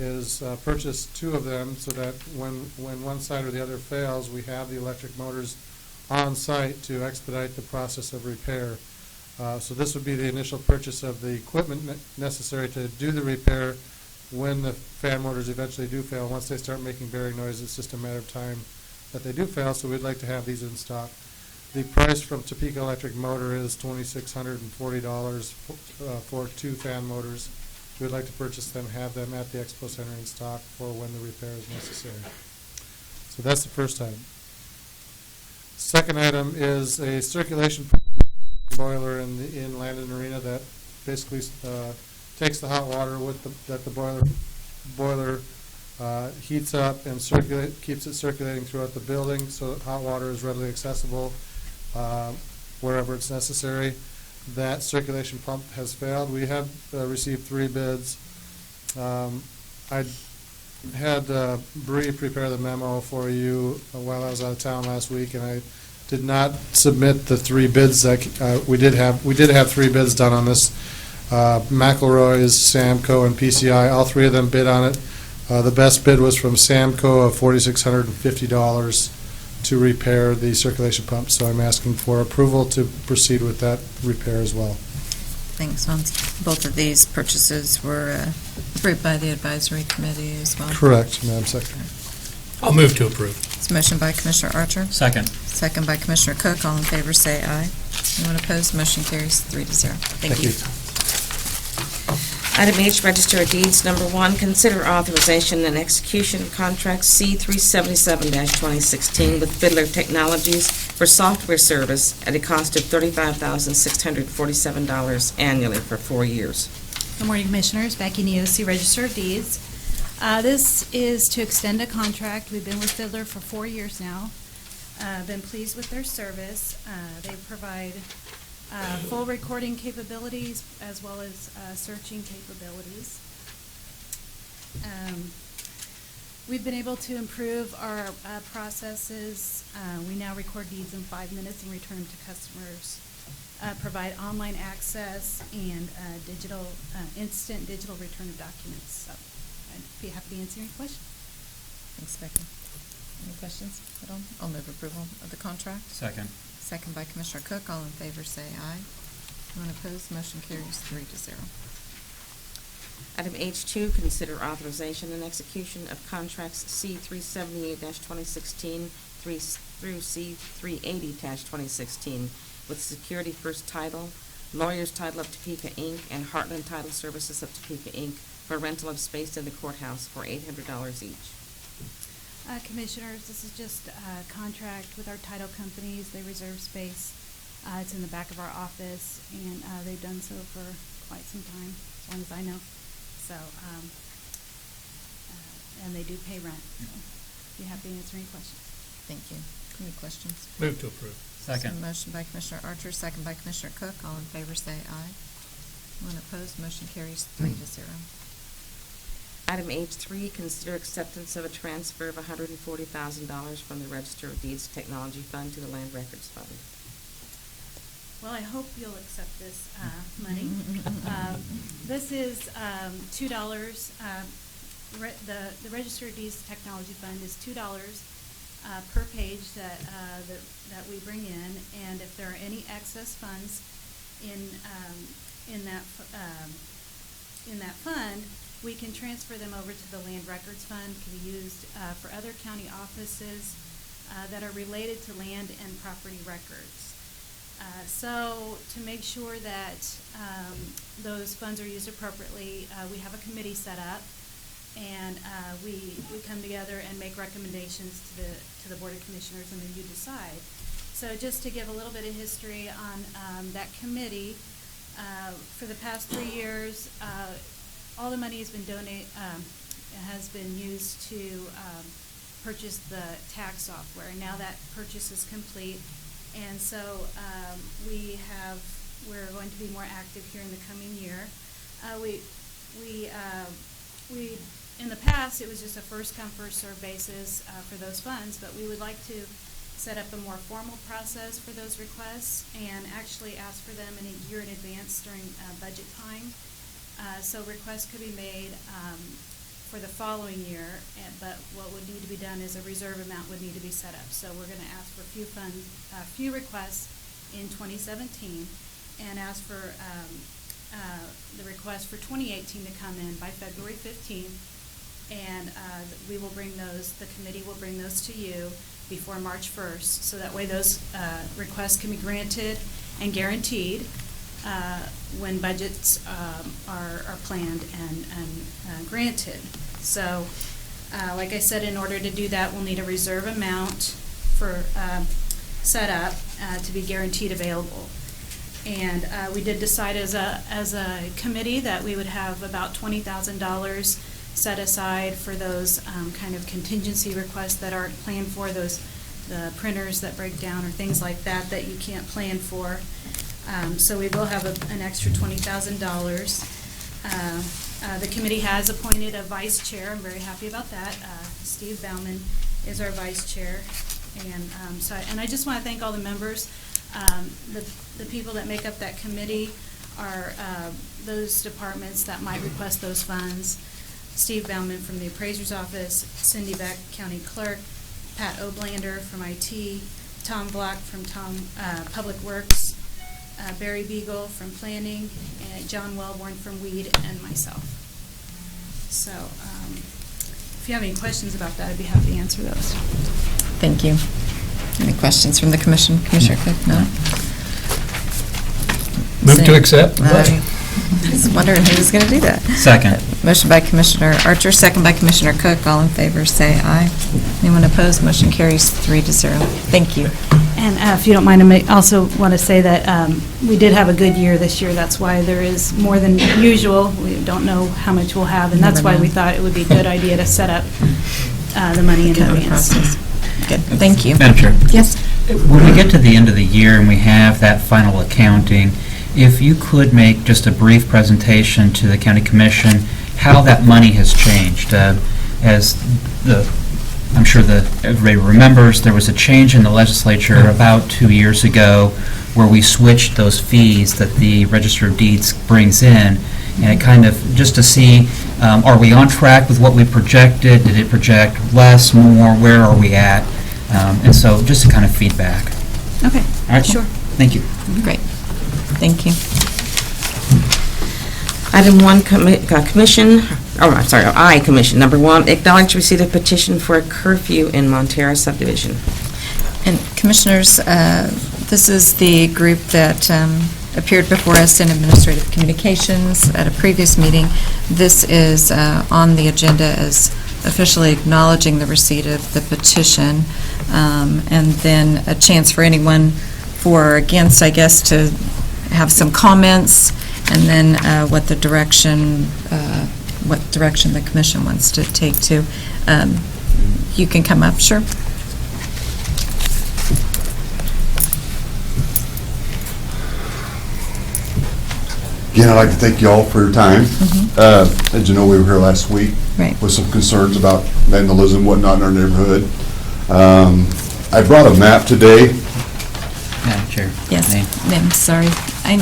is purchase 2 of them so that when one side or the other fails, we have the electric motors on site to expedite the process of repair. So this would be the initial purchase of the equipment necessary to do the repair when the fan motors eventually do fail. Once they start making bearing noise, it's just a matter of time that they do fail, so we'd like to have these in stock. The price from Topeka Electric Motor is $2,640 for 2 fan motors. We'd like to purchase them, have them at the Expo Center in stock for when the repair is necessary. So that's the first item. Second item is a circulation boiler in Landon Arena that basically takes the hot water that the boiler heats up and keeps it circulating throughout the building so that hot water is readily accessible wherever it's necessary. That circulation pump has failed. We have received 3 bids. I had Bree prepare the memo for you while I was out of town last week, and I did not submit the 3 bids that we did have 3 bids done on this. McElroy's, Samco, and PCI. All 3 of them bid on it. The best bid was from Samco of $4,650 to repair the circulation pump. So I'm asking for approval to proceed with that repair as well. Thanks, Hans. Both of these purchases were approved by the advisory committee as well. Correct, Madam Secretary. I'll move to approve. It's a motion by Commissioner Archer. Second. Second by Commissioner Cook. All in favor say aye. Anyone opposed? Motion carries 3-0. Thank you. Item H, Register of Deeds, number 1, consider authorization and execution of contract C-377-2016 with Fiddler Technologies for software service at a cost of $35,647 annually for 4 years. Good morning, Commissioners. Becky Neosi, Register of Deeds. This is to extend a contract. We've been with Fiddler for 4 years now. Been pleased with their service. They provide full recording capabilities as well as searching capabilities. We've been able to improve our processes. We now record deeds in 5 minutes and return them to customers. Provide online access and instant digital return of documents. So I'd be happy to answer any questions. Thanks, Becky. Any questions at all? I'll move approval of the contract. Second. Second by Commissioner Cook. All in favor say aye. Anyone opposed? Motion carries 3-0. Item H2, consider authorization and execution of contracts C-378-2016 through C-380-2016 with Security First Title, Lawyers Title of Topeka, Inc., and Heartland Title Services of Topeka, Inc. for rental of space in the courthouse for $800 each. Commissioners, this is just a contract with our title companies. They reserve space. It's in the back of our office, and they've done so for quite some time, as long as I know. So, and they do pay rent. So, be happy to answer any questions. Thank you. Any questions? Move to approve. Second. So motion by Commissioner Archer, second by Commissioner Cook. All in favor say aye. Anyone opposed? Motion carries 3-0. Item H3, consider acceptance of a transfer of $140,000 from the Register of Deeds Technology Fund to the Land Records Fund. Well, I hope you'll accept this money. This is $2 the Register of Deeds Technology Fund is $2 per page that we bring in, and if there are any excess funds in that fund, we can transfer them over to the Land Records Fund, can be used for other county offices that are related to land and property records. So to make sure that those funds are used appropriately, we have a committee set up, and we come together and make recommendations to the Board of Commissioners, and then you decide. So just to give a little bit of history on that committee, for the past 3 years, all the money has been used to purchase the tax software. Now that purchase is complete, and so we're going to be more active here in the coming year. In the past, it was just a first come, first served basis for those funds, but we would like to set up a more formal process for those requests and actually ask for them in a year in advance during budget time. So requests could be made for the following year, but what would need to be done is a reserve amount would need to be set up. So we're going to ask for a few requests in 2017 and ask for the request for 2018 to come in by February 15th. And we will bring those, the committee will bring those to you before March 1st, so that way those requests can be granted and guaranteed when budgets are planned and granted. So, like I said, in order to do that, we'll need a reserve amount for set up to be guaranteed available. And we did decide as a committee that we would have about $20,000 set aside for those kind of contingency requests that aren't planned for, the printers that break down or things like that you can't plan for. So we will have an extra $20,000. The committee has appointed a vice chair. I'm very happy about that. Steve Bauman is our vice chair. And I just want to thank all the members. The people that make up that committee are those departments that might request those funds. Steve Bauman from the Appraiser's Office, Cindy Beck, County Clerk, Pat Oblander from IT, Tom Block from Public Works, Barry Beagle from Planning, and John Wellborn from Weed, and myself. So if you have any questions about that, I'd be happy to answer those. Thank you. Any questions from the commission? Commissioner Cook? No? Move to accept the budget. I was wondering who was going to do that. Second. Motion by Commissioner Archer, second by Commissioner Cook. All in favor, say aye. Anyone opposed? Motion carries 3-0. Thank you. And if you don't mind, I also want to say that we did have a good year this year. That's why there is more than usual. We don't know how much we'll have, and that's why we thought it would be a good idea to set up the money in advance. Good. Thank you. Madam Chair. Yes. When we get to the end of the year and we have that final accounting, if you could make just a brief presentation to the County Commission how that money has changed. I'm sure that everybody remembers, there was a change in the legislature about 2 years ago where we switched those fees that the Register of Deeds brings in, and it kind of, just to see, are we on track with what we projected? Did it project less, more? Where are we at? And so just a kind of feedback. Okay. All right. Sure. Thank you. Great. Thank you. Item 1, Commission. Number 1, acknowledge receipt of petition for a curfew in Montera subdivision. And Commissioners, this is the group that appeared before us in Administrative Communications at a previous meeting. This is on the agenda as officially acknowledging the receipt of the petition, and then a chance for anyone for or against, I guess, to have some comments, and then what direction the commission wants to take to. You can come up, sure. Again, I'd like to thank you all for your time. As you know, we were here last week with some concerns about vandalism and whatnot in our neighborhood. I brought a map today. Madam Chair. Yes, Name. ma'am, sorry. We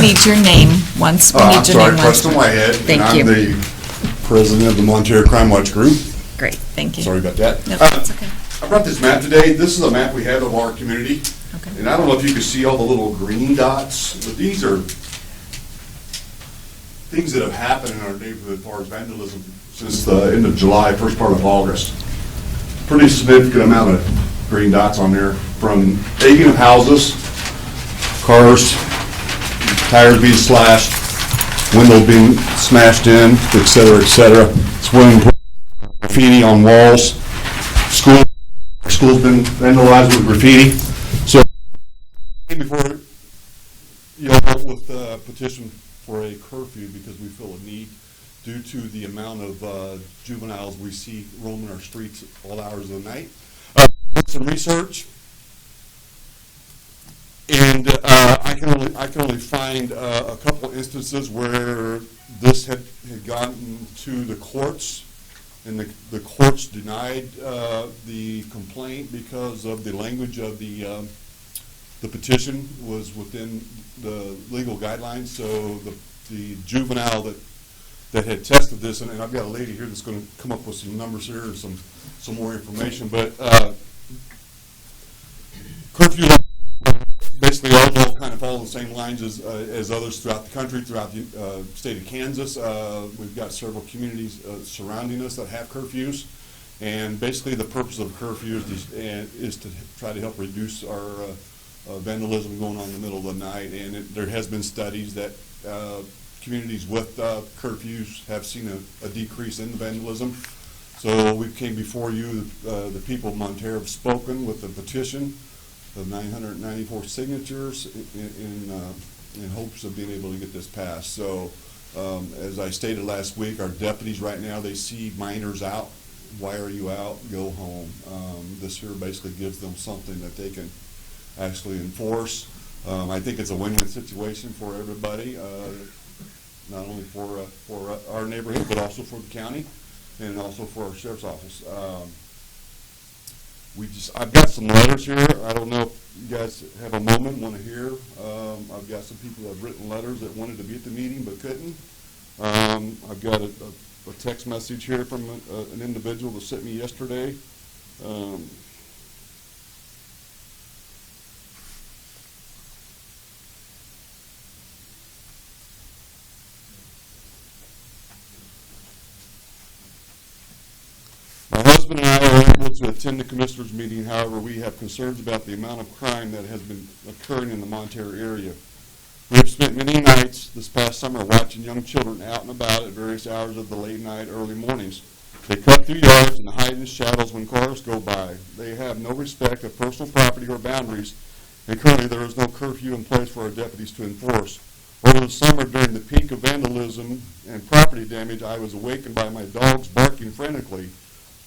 need your name once. We need your name once. Preston Whitehead. Thank and you. I'm the president of the Montero Crime Watch Group. Great, thank you. Sorry about that. No, that's okay. I brought this map today. This is a map we have of our community. Okay. And I don't know if you can see all the little green dots, but these are things that have happened in our neighborhood as far as vandalism since the end of July, first part of August. Pretty significant amount of green dots on there, from egging of houses, cars, tires being slashed, windows being smashed in, et cetera, swimming pool, graffiti on walls, school's been vandalized with graffiti. So before you all vote with a petition for a curfew because we feel a need due to the amount of juveniles we see roaming our streets all hours of the night. Did some research, and I can only find a couple instances where this had gotten to the courts, and the courts denied the complaint because of the language of the petition was within the legal guidelines. So the juvenile that had tested this, and I've got a lady here that's going to come up with some numbers here and some more information, but curfew basically all kind of follow the same lines as others throughout the country, throughout the state of Kansas. We've got several communities surrounding us that have curfews, and basically the purpose of curfew is to try to help reduce our vandalism going on in the middle of the night. And there has been studies that communities with curfews have seen a decrease in the vandalism. So we came before you, the people of Montero have spoken with a petition of 994 signatures in hopes of being able to get this passed. So as I stated last week, our deputies right now, they see minors out. Why are you out? Go home. This here basically gives them something that they can actually enforce. I think it's a win-win situation for everybody, not only for our neighborhood, but also for the county and also for our sheriff's office. I've got some letters here. I don't know if you guys have a moment, want to hear. I've got some people that have written letters that wanted to be at the meeting but couldn't. I've got a text message here from an individual that sent me yesterday. My husband and I are able to attend the commissioners' meeting. However, we have concerns about the amount of crime that has been occurring in the Montero area. We have spent many nights this past summer watching young children out and about at various hours of the late night, early mornings. They cut through yards and hide in the shadows when cars go by. They have no respect of personal property or boundaries, and currently there is no curfew in place for our deputies to enforce. Over the summer, during the peak of vandalism and property damage, I was awakened by my dogs barking frantically.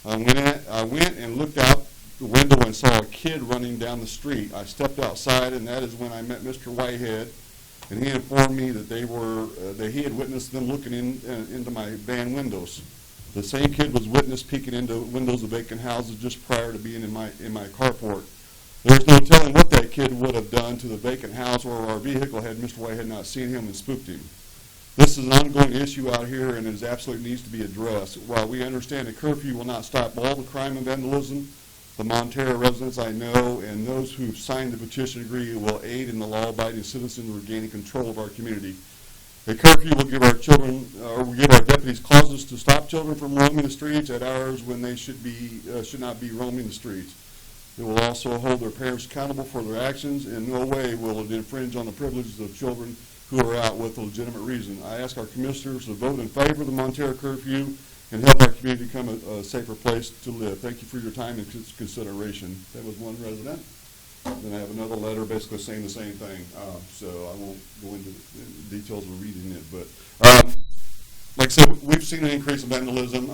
I went and looked out the window and saw a kid running down the street. I stepped outside, and that is when I met Mr. Whitehead, and he informed me that he had witnessed them looking into my van windows. The same kid was witnessed peeking into windows of vacant houses just prior to being in my carport. There's no telling what that kid would have done to the vacant house or our vehicle had Mr. Whitehead not seen him and spooked him. This is an ongoing issue out here, and it absolutely needs to be addressed. While we understand a curfew will not stop all the crime and vandalism, the Montero residents I know and those who've signed the petition agree it will aid in the law-abiding citizens regaining control of our community. A curfew will give our deputies causes to stop children from roaming the streets at hours when they should not be roaming the streets. It will also hold their parents accountable for their actions. In no way will it infringe on the privileges of children who are out with a legitimate reason. I ask our commissioners to vote in favor of the Montero curfew and help our community become a safer place to live. Thank you for your time and consideration. That was one resident. Then I have another letter basically saying the same thing. So I won't go into the details of reading it. But like I said, we've seen an increase in vandalism.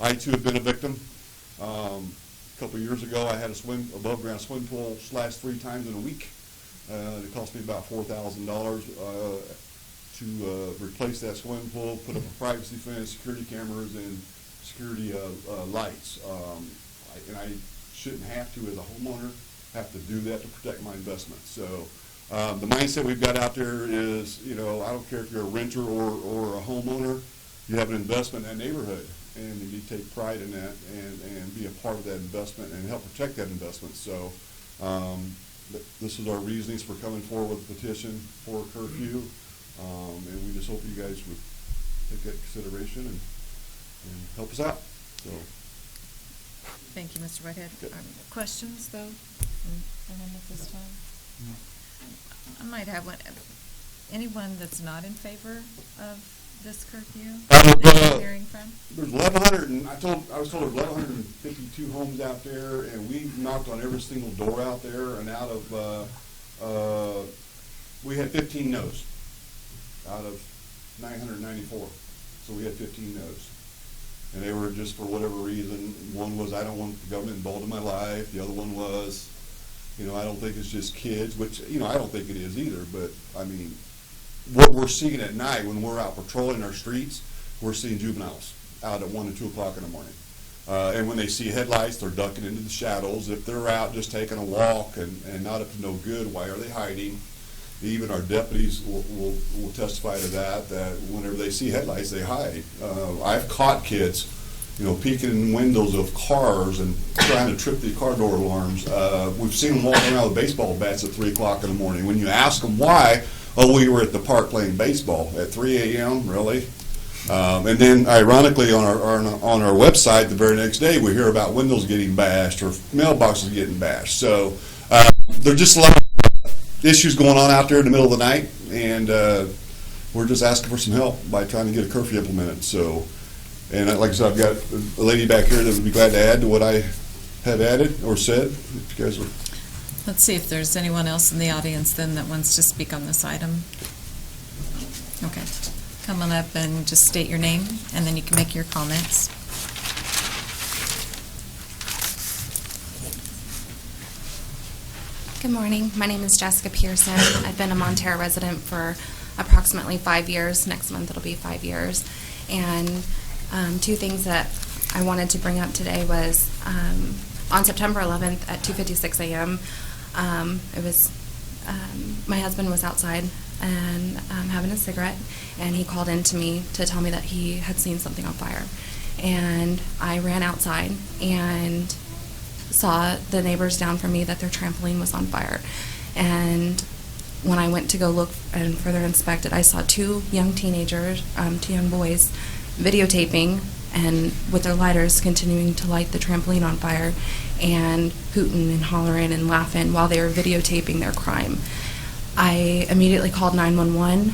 I too have been a victim. A couple of years ago, I had a above ground swim pool slashed 3 times in a week. It cost me about $4,000 to replace that swimming pool, put up a privacy fence, security cameras, and security lights. And I shouldn't have to, as a homeowner, have to do that to protect my investment. So the mindset we've got out there is, I don't care if you're a renter or a homeowner, you have an investment in that neighborhood, and you need to take pride in that and be a part of that investment and help protect that investment. So this is our reasonings for coming forward with a petition for a curfew, and we just hope you guys would take that consideration and help us out. So. Thank you, Mr. Whitehead. Good. Questions, though, from anyone at this time? I might have one. Anyone that's not in favor of this curfew? Hearing from? There's 1,100, and I was told there's 1,152 homes out there, and we knocked on every single door out there, and out of, we had 15 no's out of 994. So we had 15 no's. And they were just for whatever reason. One was, I don't want the government involved in my life. The other one was, I don't think it's just kids, which, I don't think it is either. But, I mean, what we're seeing at night when we're out patrolling our streets, we're seeing juveniles out at 1 and 2 o'clock in the morning. And when they see headlights, they're ducking into the shadows. If they're out just taking a walk and not up to no good, why are they hiding? Even our deputies will testify to that whenever they see headlights, they hide. I've caught kids, peeking in windows of cars and trying to trip the car door alarms. We've seen them walking around with baseball bats at 3 o'clock in the morning. When you ask them why, we were at the park playing baseball at 3 a.m., really? And then, ironically, on our website, the very next day, we hear about windows getting bashed or mailboxes getting bashed. So there's just a lot of issues going on out there in the middle of the night, and we're just asking for some help by trying to get a curfew implemented. So, and like I said, I've got a lady back here that would be glad to add to what I have added or said. If you guys would. Let's see if there's anyone else in the audience then that wants to speak on this item. Okay. Come on up and just state your name, and then you can make your comments. Good morning. My name is Jessica Pearson. I've been a Montero resident for approximately 5 years. Next month it'll be 5 years. And two things that I wanted to bring up today was on September 11th at 2:56 a.m. It was my husband was outside and having a cigarette, and he called in to me to tell me that he had seen something on fire. And I ran outside and saw the neighbors down from me that their trampoline was on fire. And when I went to go look and further inspect it, I saw two young teenagers, 2 young boys, videotaping and with their lighters continuing to light the trampoline on fire and hooting and hollering and laughing while they were videotaping their crime. I immediately called 911.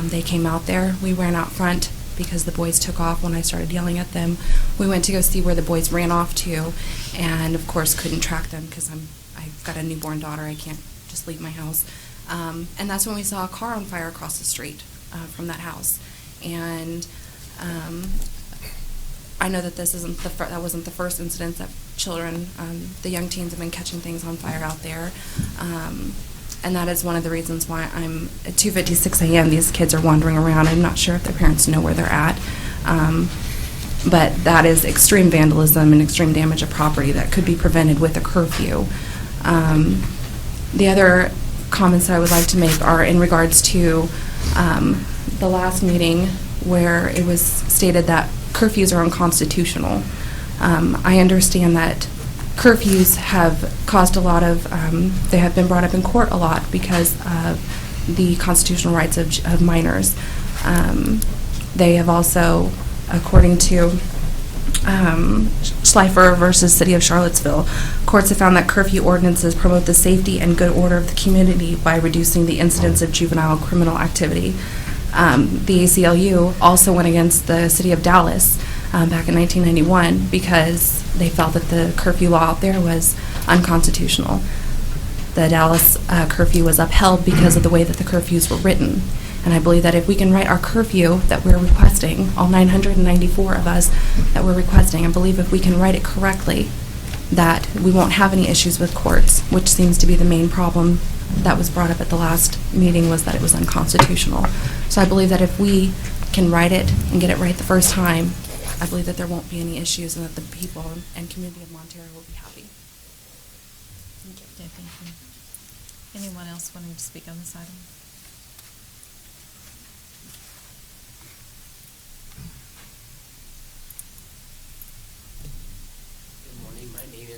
They came out there. We ran out front because the boys took off when I started yelling at them. We went to go see where the boys ran off to, and of course couldn't track them because I've got a newborn daughter. I can't just leave my house. And that's when we saw a car on fire across the street from that house. And I know that this isn't that wasn't the first incident that children, the young teens, have been catching things on fire out there. And that is one of the reasons why I'm at 2:56 a.m. These kids are wandering around. I'm not sure if their parents know where they're at. But that is extreme vandalism and extreme damage of property that could be prevented with a curfew. The other comments that I would like to make are in regards to the last meeting where it was stated that curfews are unconstitutional. I understand that curfews have caused a lot of, they have been brought up in court a lot because of the constitutional rights of minors. They have also, according to Schleifer versus City of Charlottesville, courts have found that curfew ordinances promote the safety and good order of the community by reducing the incidence of juvenile criminal activity. The ACLU also went against the City of Dallas back in 1991 because they felt that the curfew law out there was unconstitutional. The Dallas curfew was upheld because of the way that the curfews were written. And I believe that if we can write our curfew that we're requesting, all 994 of us that we're requesting, I believe if we can write it correctly, that we won't have any issues with courts, which seems to be the main problem that was brought up at the last meeting, was that it was unconstitutional. So I believe that if we can write it and get it right the first time, I believe that there won't be any issues and that the people and community of Montero will be happy. Thank you. Okay, thank you. Anyone else wanting to speak on this item?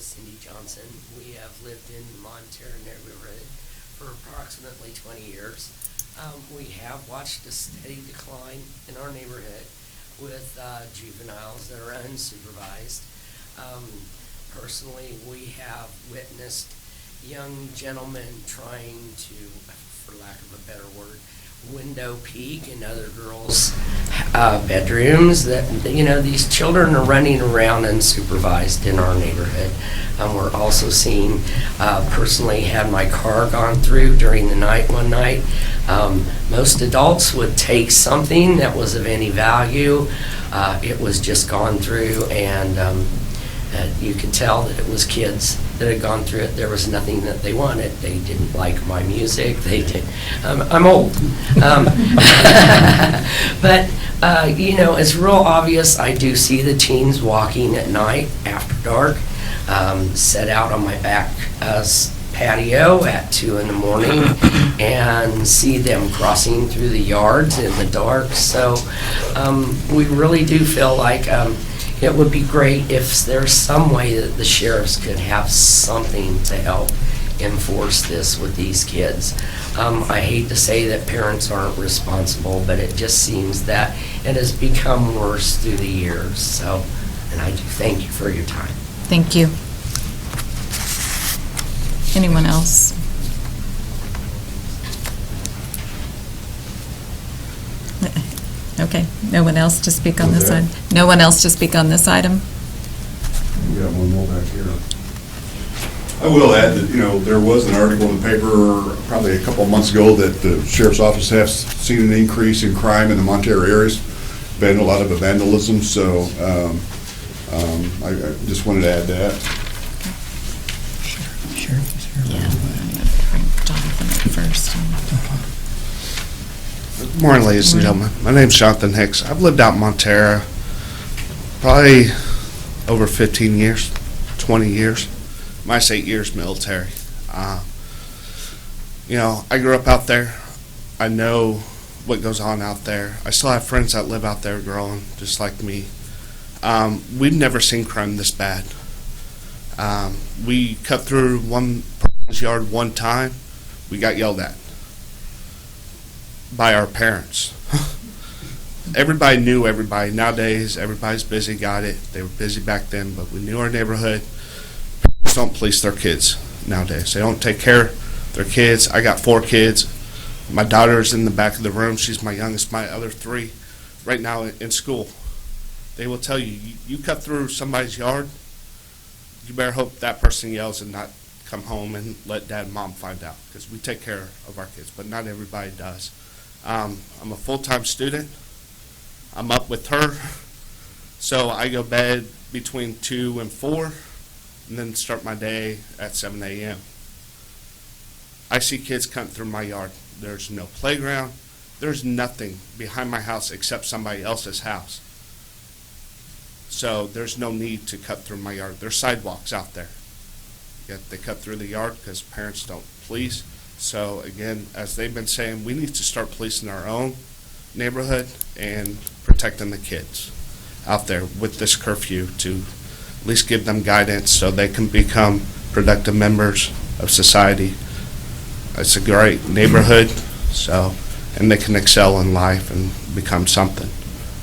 Cindy Johnson. We have lived in the Montero neighborhood for approximately 20 years. We have watched a steady decline in our neighborhood with juveniles that are unsupervised. Personally, we have witnessed young gentlemen trying to, for lack of a better word, window peek in other girls' bedrooms. That, you know, these children are running around unsupervised in our neighborhood. We're also seeing, personally had my car gone through during the night one night. Most adults would take something that was of any value. It was just gone through, and you could tell that it was kids that had gone through it. There was nothing that they wanted. They didn't like my music. They did. I'm old. But, you know, it's real obvious. I do see the teens walking at night after dark, set out on my back patio at 2 in the morning and see them crossing through the yards in the dark. So we really do feel like it would be great if there's some way that the sheriffs could have something to help enforce this with these kids. I hate to say that parents aren't responsible, but it just seems that it has become worse through the years. So, and I do thank you for your time. Thank you. Anyone else? Okay, no one else to speak on this item? No one else to speak on this item? We got one more back here. I will add that, you know, there was an article in the paper probably a couple of months ago that the sheriff's office has seen an increase in crime in the Montero areas. Been a lot of vandalism, so I just wanted to add that. Yeah, I'm going to bring Jonathan up first. Good morning, ladies and gentlemen. My name's Jonathan Hicks. I've lived out in Montero probably over 15 years, 20 years. My 8 years military. You know, I grew up out there. I know what goes on out there. I still have friends that live out there growing, just like me. We've never seen crime this bad. We cut through one person's yard one time. We got yelled at by our parents. Everybody knew everybody. Nowadays, everybody's busy, got it. They were busy back then, but we knew our neighborhood. Parents don't police their kids nowadays. They don't take care of their kids. I got 4 kids. My daughter's in the back of the room. She's my youngest. My other 3 right now in school. They will tell you, you cut through somebody's yard, you better hope that person yells and not come home and let dad and mom find out, because we take care of our kids, but not everybody does. I'm a full-time student. I'm up with her, so I go bed between 2 and 4, and then start my day at 7 a.m. I see kids cutting through my yard. There's no playground. There's nothing behind my house except somebody else's house. So there's no need to cut through my yard. There's sidewalks out there. Yet they cut through the yard because parents don't police. So again, as they've been saying, we need to start policing our own neighborhood and protecting the kids out there with this curfew to at least give them guidance so they can become productive members of society. It's a great neighborhood, and they can excel in life and become something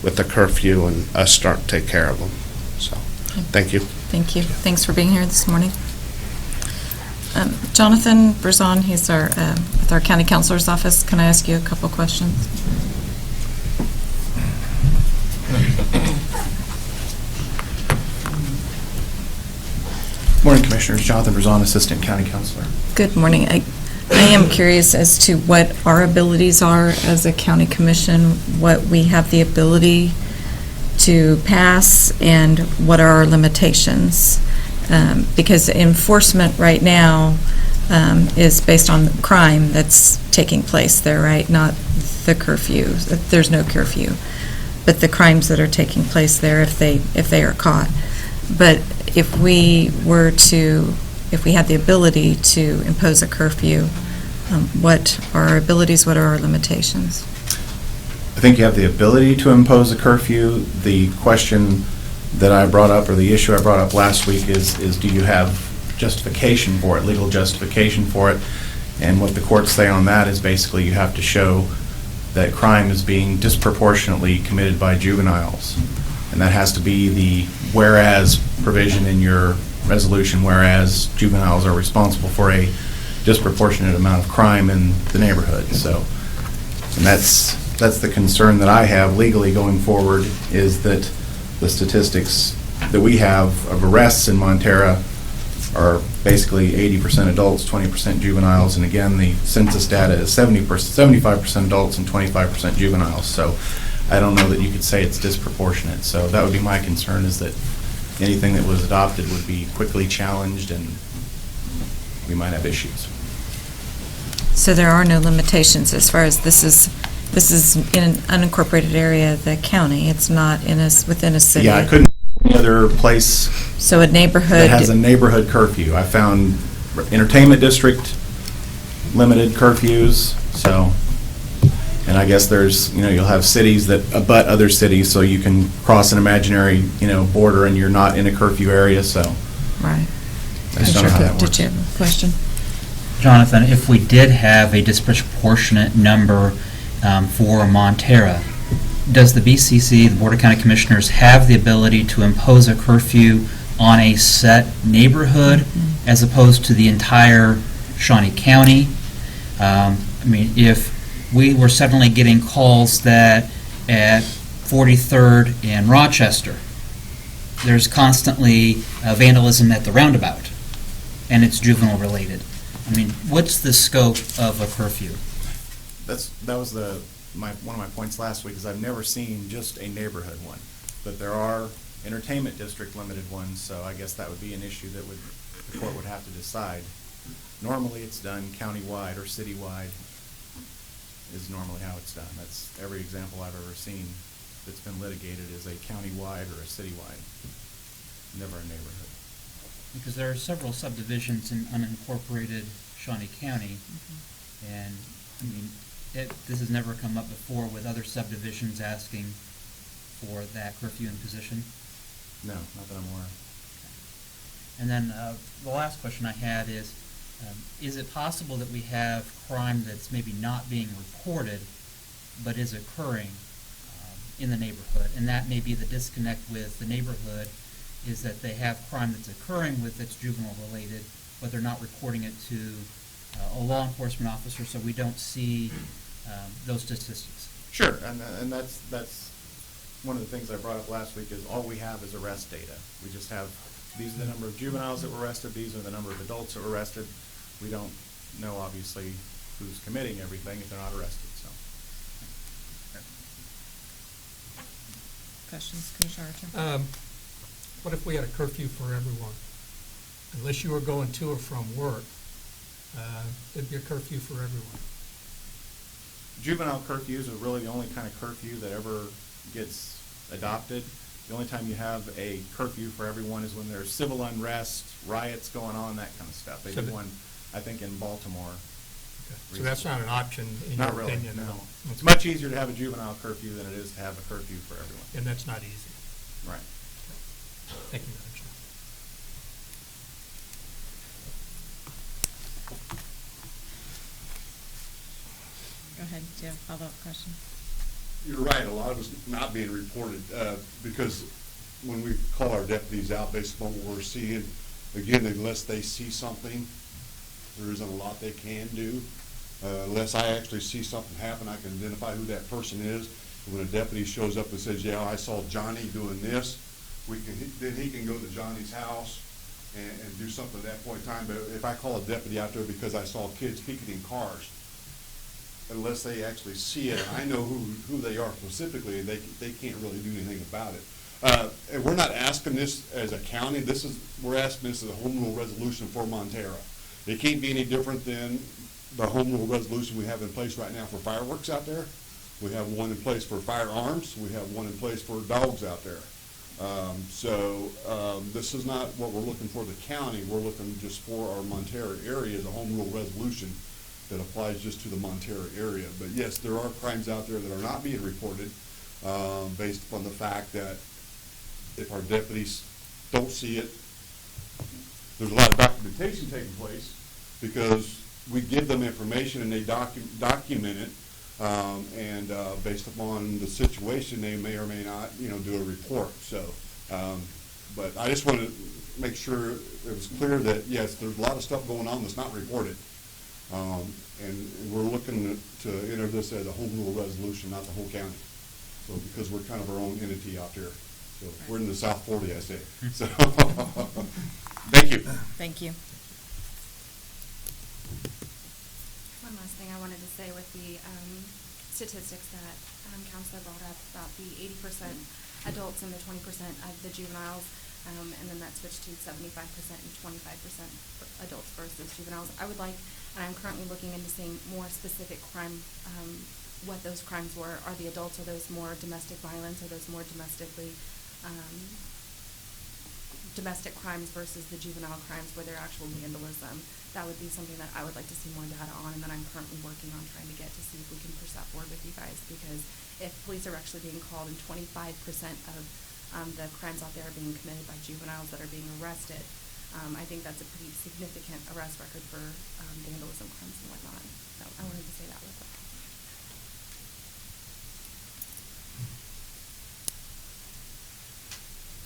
with the curfew and us start to take care of them. So, thank you. Thank you. Thanks for being here this morning. Jonathan Brazon, he's with our county counselor's office. Can I ask you a couple questions? Morning, Commissioners. Jonathan Brazon, Assistant County Counselor. Good morning. I am curious as to what our abilities are as a county commission, what we have the ability to pass, and what are our limitations. Because enforcement right now is based on crime that's taking place there, right? Not the curfew. There's no curfew, but the crimes that are taking place there if they are caught. But if we had the ability to impose a curfew, what are our abilities? What are our limitations? I think you have the ability to impose a curfew. The question that I brought up, or the issue I brought up last week is do you have justification for it, legal justification for it? And what the courts say on that is basically you have to show that crime is being disproportionately committed by juveniles. And that has to be the whereas provision in your resolution, whereas juveniles are responsible for a disproportionate amount of crime in the neighborhood. So, and that's the concern that I have legally going forward, is that the statistics that we have of arrests in Montera are basically 80% adults, 20% juveniles, and again, the census data is 75% adults and 25% juveniles. So I don't know that you could say it's disproportionate. So that would be my concern, is that anything that was adopted would be quickly challenged and we might have issues. So there are no limitations as far as this is in an unincorporated area of the county. It's not within a city. Yeah, I couldn't any other place So a neighborhood. that has a neighborhood curfew. I found entertainment district limited curfews, so, and I guess there's, you'll have cities that abut other cities, so you can cross an imaginary, border and you're not in a curfew area, so. Right. I just don't know how that works. Did you have a question? Jonathan, if we did have a disproportionate number for Montera, does the BCC, the Board of County Commissioners, have the ability to impose a curfew on a set neighborhood as opposed to the entire Shawnee County? If we were suddenly getting calls that at 43rd and Rochester, there's constantly vandalism at the roundabout, and it's juvenile related. What's the scope of a curfew? That was one of my points last week, is I've never seen just a neighborhood one, but there are entertainment district limited ones, so I guess that would be an issue that the court would have to decide. Normally, it's done countywide or citywide is normally how it's done. That's every example I've ever seen that's been litigated is a countywide or a citywide, never a neighborhood. Because there are several subdivisions in unincorporated Shawnee County, and, this has never come up before with other subdivisions asking for that curfew imposition? No, not that I'm aware of. And then the last question I had is it possible that we have crime that's maybe not being reported, but is occurring in the neighborhood? And that may be the disconnect with the neighborhood, is that they have crime that's occurring that's juvenile related, but they're not reporting it to a law enforcement officer, so we don't see those statistics. Sure, and that's one of the things I brought up last week, is all we have is arrest data. We just have, these are the number of juveniles that were arrested, these are the number of adults that were arrested. We don't know, obviously, who's committing everything if they're not arrested, so. Questions, Commissioner Archer? What if we had a curfew for everyone? Unless you were going to or from work, there'd be a curfew for everyone. Juvenile curfews are really the only kind of curfew that ever gets adopted. The only time you have a curfew for everyone is when there's civil unrest, riots going on, that kind of stuff. They did one, I think, in Baltimore. Okay. So that's not an option in Not your really, opinion? no. Okay. It's much easier to have a juvenile curfew than it is to have a curfew for everyone. And that's not easy. Right. Thank you, Madam Chair. Go ahead, do you have a follow-up question? You're right, a lot of it's not being reported, because when we call our deputies out based upon what we're seeing, again, unless they see something, there isn't a lot they can do. Unless I actually see something happen, I can identify who that person is. When a deputy shows up and says, yeah, I saw Johnny doing this, then he can go to Johnny's house and do something at that point in time. But if I call a deputy out there because I saw kids picketing cars, unless they actually see it, and I know who they are specifically, they can't really do anything about it. And we're not asking this as a county. We're asking this as a home rule resolution for Montera. It can't be any different than the home rule resolution we have in place right now for fireworks out there. We have one in place for firearms. We have one in place for dogs out there. This is not what we're looking for the county. We're looking just for our Montera area as a home rule resolution that applies just to the Montera area. But yes, there are crimes out there that are not being reported based upon the fact that If our deputies don't see it, there's a lot of documentation taking place because we give them information and they document it, and based upon the situation, they may or may not, do a report. So, but I just wanted to make sure it was clear that yes, there's a lot of stuff going on that's not reported, and we're looking to enter this as a home rule resolution, not the whole county. So, because we're kind of our own entity out there. So we're in the South 40, I say. So, thank you. Thank you. One last thing I wanted to say with the statistics that Counselor brought up about the 80% adults and the 20% of the juveniles, and then that switched to 75% and 25% adults versus juveniles. I would like, and I'm currently looking into seeing more specific crime, what those crimes were. Are the adults, are those more domestic violence, are those more domestic crimes versus the juvenile crimes where they're actual vandalism? That would be something that I would like to see more data on, and that I'm currently working on trying to get to see if we can push that forward with you guys, because if police are actually being called and 25% of the crimes out there are being committed by juveniles that are being arrested, I think that's a pretty significant arrest record for vandalism crimes and whatnot. So I wanted to say that real quick.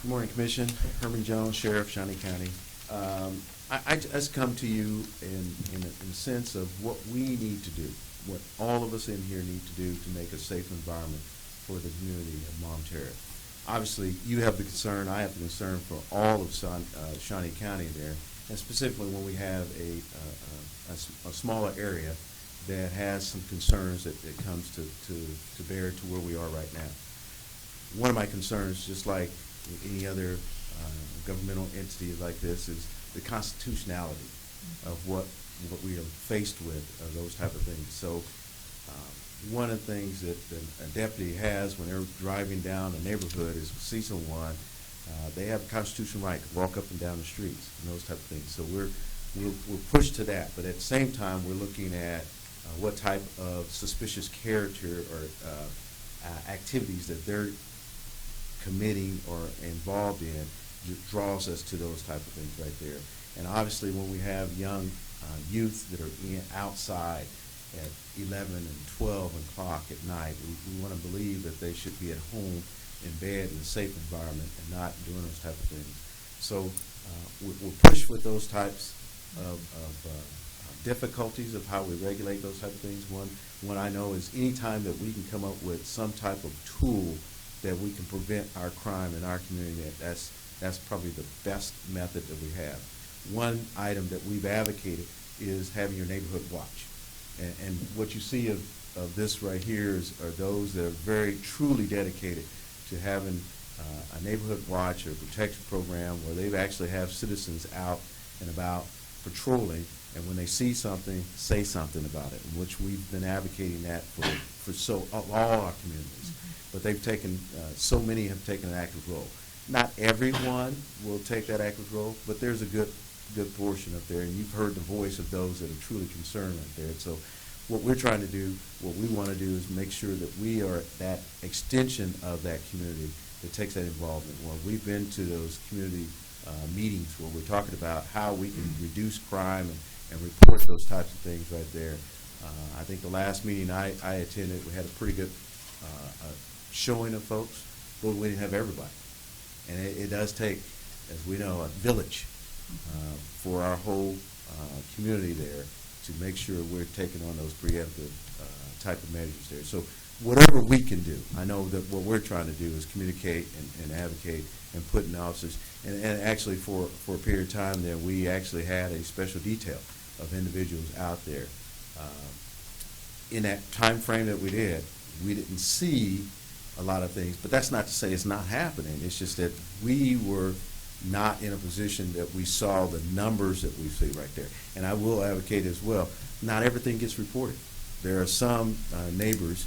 Good morning, Commission. Herman Jones, Sheriff, Shawnee County. I just come to you in a sense of what we need to do, what all of us in here need to do to make a safe environment for the community of Monterey. Obviously, you have the concern, I have the concern for all of Shawnee County there, and specifically when we have a smaller area that has some concerns that comes to bear to where we are right now. One of my concerns, just like any other governmental entity like this, is the constitutionality of what we are faced with, those type of things. So one of the things that a deputy has when they're driving down a neighborhood is see someone, they have a constitutional right to walk up and down the streets and those type of things. So we're pushed to that, but at the same time we're looking at what type of suspicious character or activities that they're committing or involved in draws us to those type of things right there. And obviously when we have young youth that are outside at 11 and 12 o'clock at night, we want to believe that they should be at home in bed in a safe environment and not doing those type of things. So we're pushed with those types of difficulties of how we regulate those type of things. One I know is any time that we can come up with some type of tool that we can prevent our crime in our community, that's probably the best method that we have. One item that we've advocated is having your neighborhood watch. And what you see of this right here are those that are very truly dedicated to having a neighborhood watch or protection program where they actually have citizens out and about patrolling, and when they see something, say something about it, which we've been advocating that for all our communities. But they've taken, so many have taken an active role. Not everyone will take that active role, but there's a good portion up there, and you've heard the voice of those that are truly concerned right there. So what we're trying to do, what we want to do is make sure that we are that extension of that community that takes that involvement. Well, we've been to those community meetings where we're talking about how we can reduce crime and report those types of things right there. I think the last meeting I attended, we had a pretty good showing of folks, but we didn't have everybody. And it does take, as we know, a village for our whole community there to make sure we're taking on those preemptive type of measures there. So whatever we can do, I know that what we're trying to do is communicate and advocate and put in officers. And actually for a period of time there, we actually had a special detail of individuals out there. In that time frame that we did, we didn't see a lot of things, but that's not to say it's not happening. It's just that we were not in a position that we saw the numbers that we see right there. And I will advocate as well, not everything gets reported. There are some neighbors,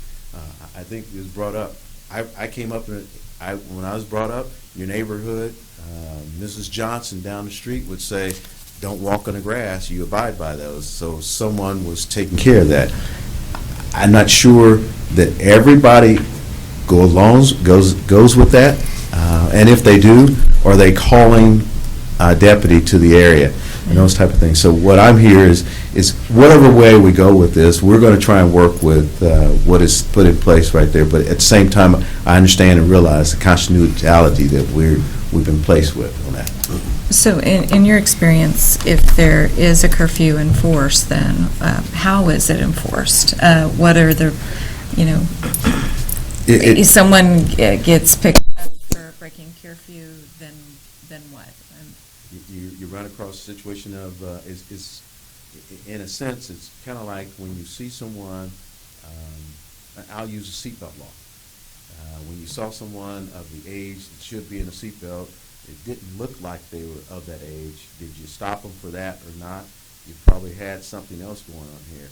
I think it was brought up. I came up, when I was brought up, your neighborhood, Mrs. Johnson down the street would say, don't walk on the grass, you abide by those. So someone was taking care of that. I'm not sure that everybody goes with that. And if they do, are they calling a deputy to the area and those type of things? So what I'm here is whatever way we go with this, we're going to try and work with what is put in place right there. But at the same time, I understand and realize the continuity that we've been placed with on that. So in your experience, if there is a curfew enforced, then how is it enforced? What are the, if someone gets picked up for breaking curfew, then what? You run across a situation of, in a sense, it's kind of like when you see someone, I'll use a seatbelt law. When you saw someone of the age that should be in a seatbelt, it didn't look like they were of that age. Did you stop them for that or not? You probably had something else going on here.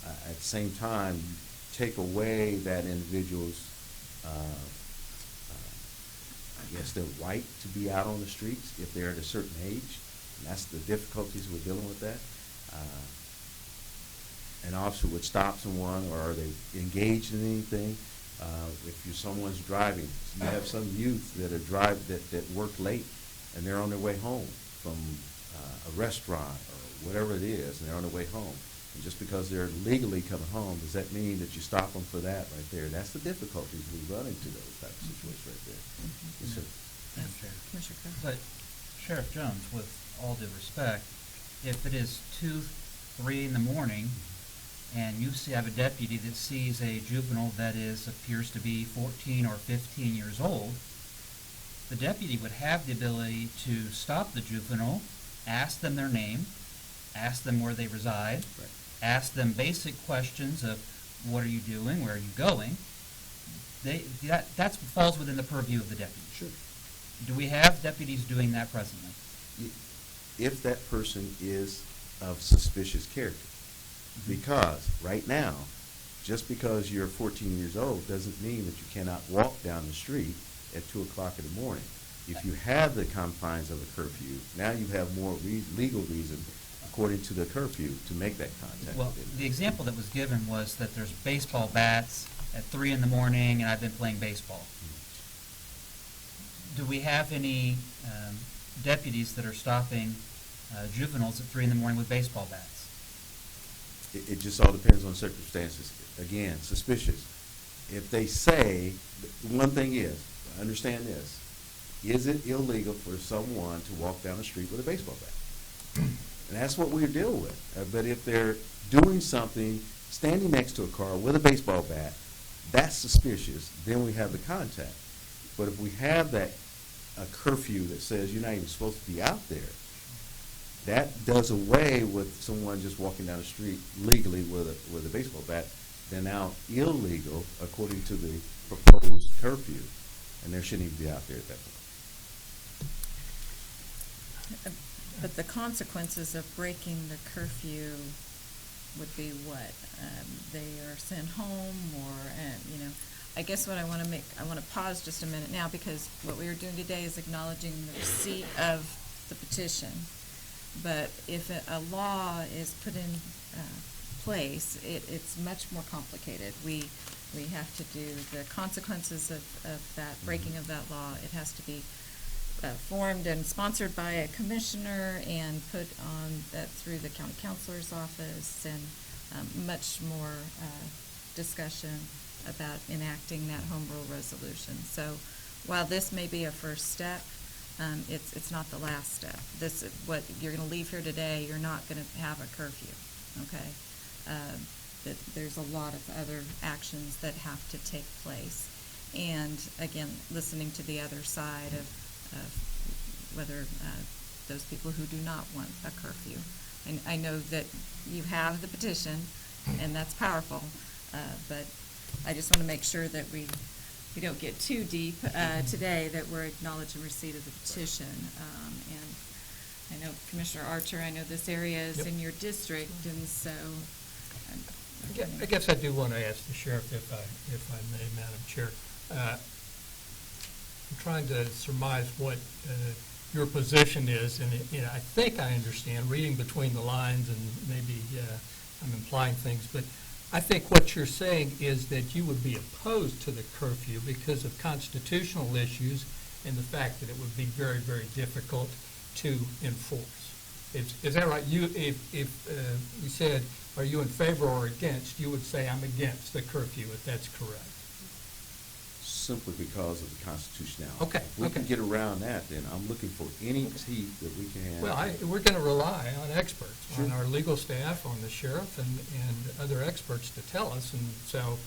At the same time, you take away that individual's, I guess, their right to be out on the streets if they're at a certain age. And that's the difficulties we're dealing with that. An officer would stop someone, or are they engaged in anything? If someone's driving, you have some youth that are that work late, and they're on their way home from a restaurant or whatever it is, and they're on their way home. And just because they're legally coming home, does that mean that you stop them for that right there? That's the difficulties we run into those type of situations right there. Yes, sir. Commissioner Crowe? But Sheriff Jones, with all due respect, if it is 2, 3 in the morning, and you have a deputy that sees a juvenile that appears to be 14 or 15 years old, the deputy would have the ability to stop the juvenile, ask them their name, ask them where they reside, Right. ask them basic questions of what are you doing, where are you going. That falls within the purview of the deputy. Sure. Do we have deputies doing that presently? If that person is of suspicious character. Because right now, just because you're 14 years old doesn't mean that you cannot walk down the street at 2 o'clock in the morning. If you have the confines of a curfew, now you have more legal reason, according to the curfew, to make that contact. Well, the example that was given was that there's baseball bats at 3 in the morning, and I've been playing baseball. Do we have any deputies that are stopping juveniles at 3 in the morning with baseball bats? It just all depends on circumstances. Again, suspicious. If they say, one thing is, understand this, is it illegal for someone to walk down the street with a baseball bat? And that's what we're dealing with. But if they're doing something, standing next to a car with a baseball bat, that's suspicious, then we have the contact. But if we have a curfew that says you're not even supposed to be out there, that does away with someone just walking down the street legally with a baseball bat. They're now illegal according to the proposed curfew, and they shouldn't even be out there at that point. But the consequences of breaking the curfew would be what? They are sent home, or, I guess what I want to pause just a minute now, because what we are doing today is acknowledging the receipt of the petition. But if a law is put in place, it's much more complicated. We have to do the consequences of that breaking of that law. It has to be formed and sponsored by a commissioner and put on through the county counselor's office, and much more discussion about enacting that home rule resolution. So while this may be a first step, it's not the last step. This is what you're going to leave here today. You're not going to have a curfew, okay? There's a lot of other actions that have to take place. And again, listening to the other side of whether those people who do not want a curfew. And I know that you have the petition, and that's powerful, but I just want to make sure that we don't get too deep today, that we're acknowledging receipt of the petition. And I know Commissioner Archer, I know this area is in your district, and so. I guess I do want to ask the sheriff, if I may, Madam Chair. I'm trying to surmise what your position is, and I think I understand, reading between the lines, and maybe I'm implying things, but I think what you're saying is that you would be opposed to the curfew because of constitutional issues and the fact that it would be very, very difficult to enforce. Is that right? If you said, are you in favor or against, you would say I'm against the curfew, if that's correct. Simply because of the constitutionality. Okay, If we can get around that, then I'm looking for any teeth that we can have. Well, we're going to rely on experts, Sure. on our legal staff, on the sheriff, and other experts to tell us, and so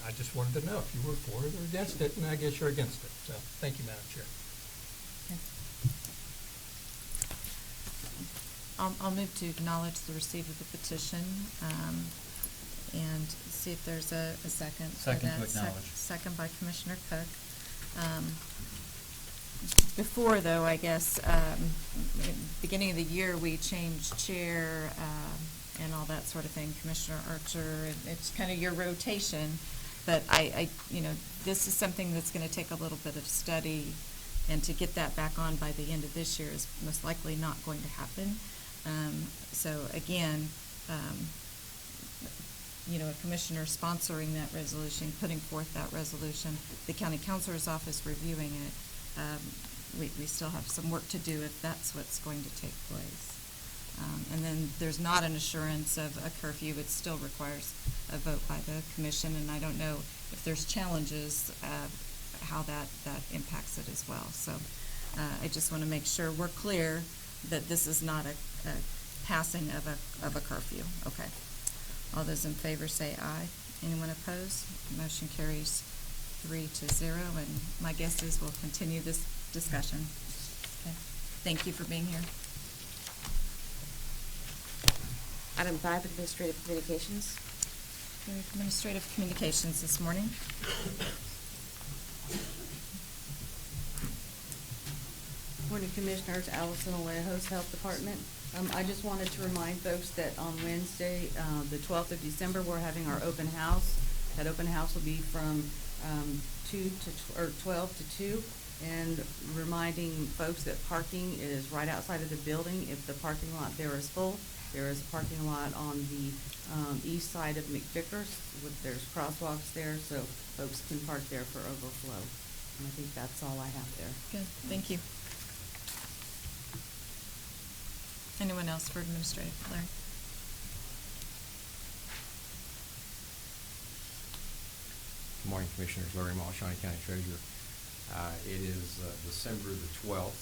I just wanted to know if you were for it or against it, and I guess you're against it. So, thank you, Madam Chair. I'll move to acknowledge the receipt of the petition, and see if there's a second. for Second to that. acknowledge. Second by Commissioner Cook. Before, though, I guess, beginning of the year, we changed chair, and all that sort of thing, Commissioner Archer, it's kind of your rotation, but this is something that's gonna take a little bit of study, and to get that back on by the end of this year is most likely not going to happen. So again, a commissioner sponsoring that resolution, putting forth that resolution, the county counselor's office reviewing it, we still have some work to do if that's what's going to take place. And then there's not an assurance of a curfew. It still requires a vote by the commission, and I don't know if there's challenges, how that impacts it as well. So I just want to make sure we're clear that this is not a passing of a curfew. Okay. All those in favor say aye. Anyone opposed? Motion carries 3-0, and my guess is we'll continue this discussion. Okay. Thank you for being here. Item 5, Administrative Communications. Administrative communications this morning. Morning, Commissioners. Allison Alejos, Health Department. I just wanted to remind folks that on Wednesday, the 12th of December, we're having our open house. That open house will be from 12 to 2, and reminding folks that parking is right outside of the building. If the parking lot there is full, there is a parking lot on the east side of McVickers. There's crosswalks there, so folks can park there for overflow. And I think that's all I have there. Good, thank you. Anyone else for administrative? Larry? Good morning, Commissioners. Larry Moss, Shawnee County Treasurer. It is December the 12th.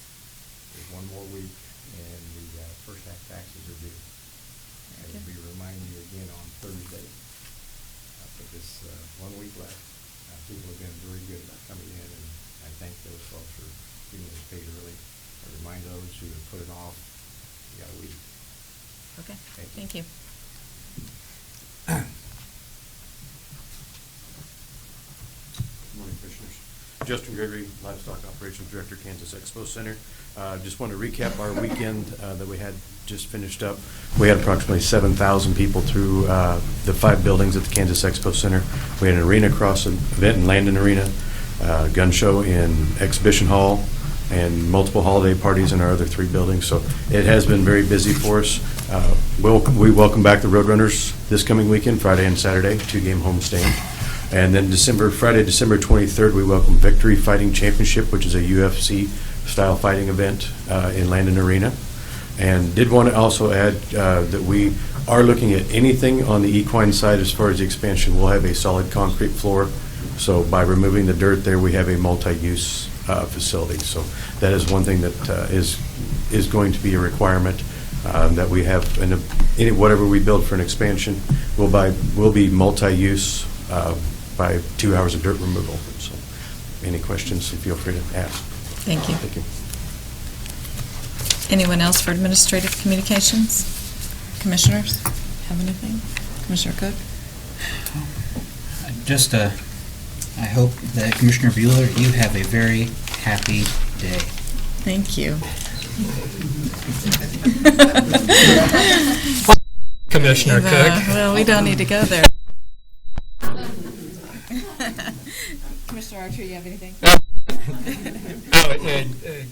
There's one more week, and the first half taxes are due. I will be reminding you again on Thursday. But this 1 week left. People have been very good about coming in, and I thank those folks for getting this paid early. I remind those who have put it off, you got a week. Okay, thank you. Good morning, Commissioners. Justin Gregory, Livestock Operations Director, Kansas Expo Center. Just want to recap our weekend that we had just finished up. We had approximately 7,000 people through the 5 buildings at the Kansas Expo Center. We had an arena cross event in Landon Arena, gun show in Exhibition Hall, and multiple holiday parties in our other 3 buildings. So it has been very busy for us. We welcome back the Roadrunners this coming weekend, Friday and Saturday, 2-game homestand. And then Friday, December 23rd, we welcome Victory Fighting Championship, which is a UFC-style fighting event in Landon Arena. And did want to also add that we are looking at anything on the equine side as far as the expansion. We'll have a solid concrete floor. So by removing the dirt there, we have a multi-use facility. So that is one thing that is going to be a requirement that we have. Whatever we build for an expansion will be multi-use by 2 hours of dirt removal. So any questions, feel free to ask. Thank you. Thank you. Anyone else for administrative communications? Commissioners, have anything? Commissioner Cook? Just, I hope that Commissioner Bueller, you have a very happy day. Thank you. Commissioner Cook. Well, we don't need to go there. Commissioner Archer, you have anything?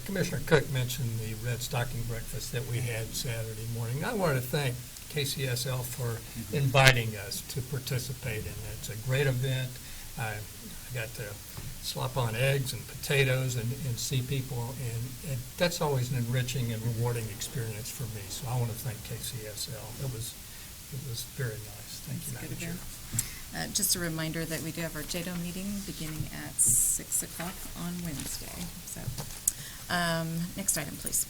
Commissioner Cook mentioned the Red Stocking Breakfast that we had Saturday morning. I want to thank KCSL for inviting us to participate in it. It's a great event. I got to slop on eggs and potatoes and see people, and that's always an enriching and rewarding experience for me. So I want to thank KCSL. It was very nice. Thank you, Madam Chair. Just a reminder that we do have our JADO meeting beginning at 6 o'clock on Wednesday. So, next item, please.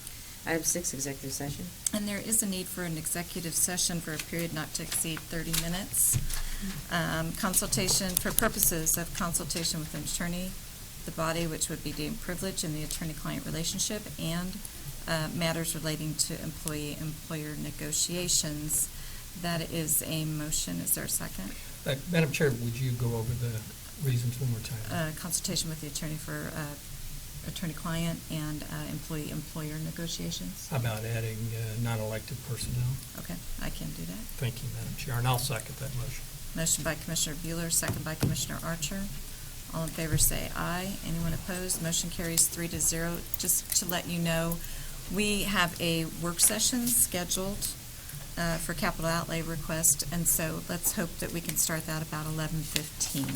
Item 6, executive session. And there is a need for an executive session for a period not to exceed 30 minutes. Consultation, for purposes of consultation with an attorney, the body which would be deemed privileged in the attorney-client relationship, and matters relating to employee-employer negotiations. That is a motion. Is there a second? Madam Chair, would you go over the reasons one more time? Consultation with the attorney for attorney-client and employee-employer negotiations. How about adding non-elected personnel? Okay, I can do that. Thank you, Madam Chair, and I'll second that motion. Motion by Commissioner Bueller, second by Commissioner Archer. All in favor say aye. Anyone opposed? Motion carries 3-0. Just to let you know, we have a work session scheduled for capital outlay request, and so let's hope that we can start that about 11:15.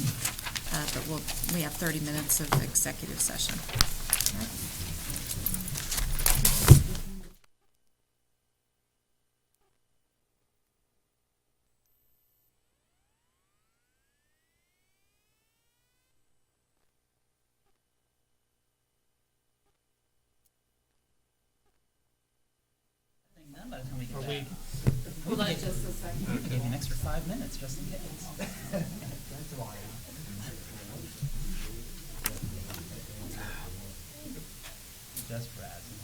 But we have 30 minutes of executive session. All right. None by the time we get Are back. we- Hold on just a second. I gave you an extra 5 minutes just in case. That's why. Just razzing.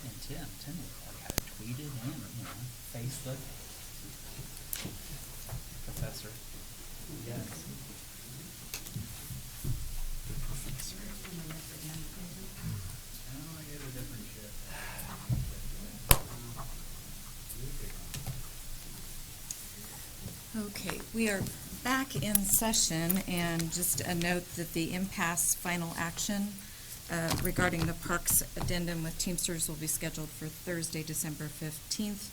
And Tim like had it tweeted and, Facebook. Professor. Yes. Oh, I get a different shit. Okay, we are back in session, and just a note that the impasse final action regarding the parks addendum with Teamsters will be scheduled for Thursday, December 15th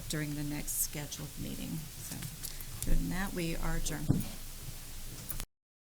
during the next scheduled meeting. So, other than that, we are adjourned.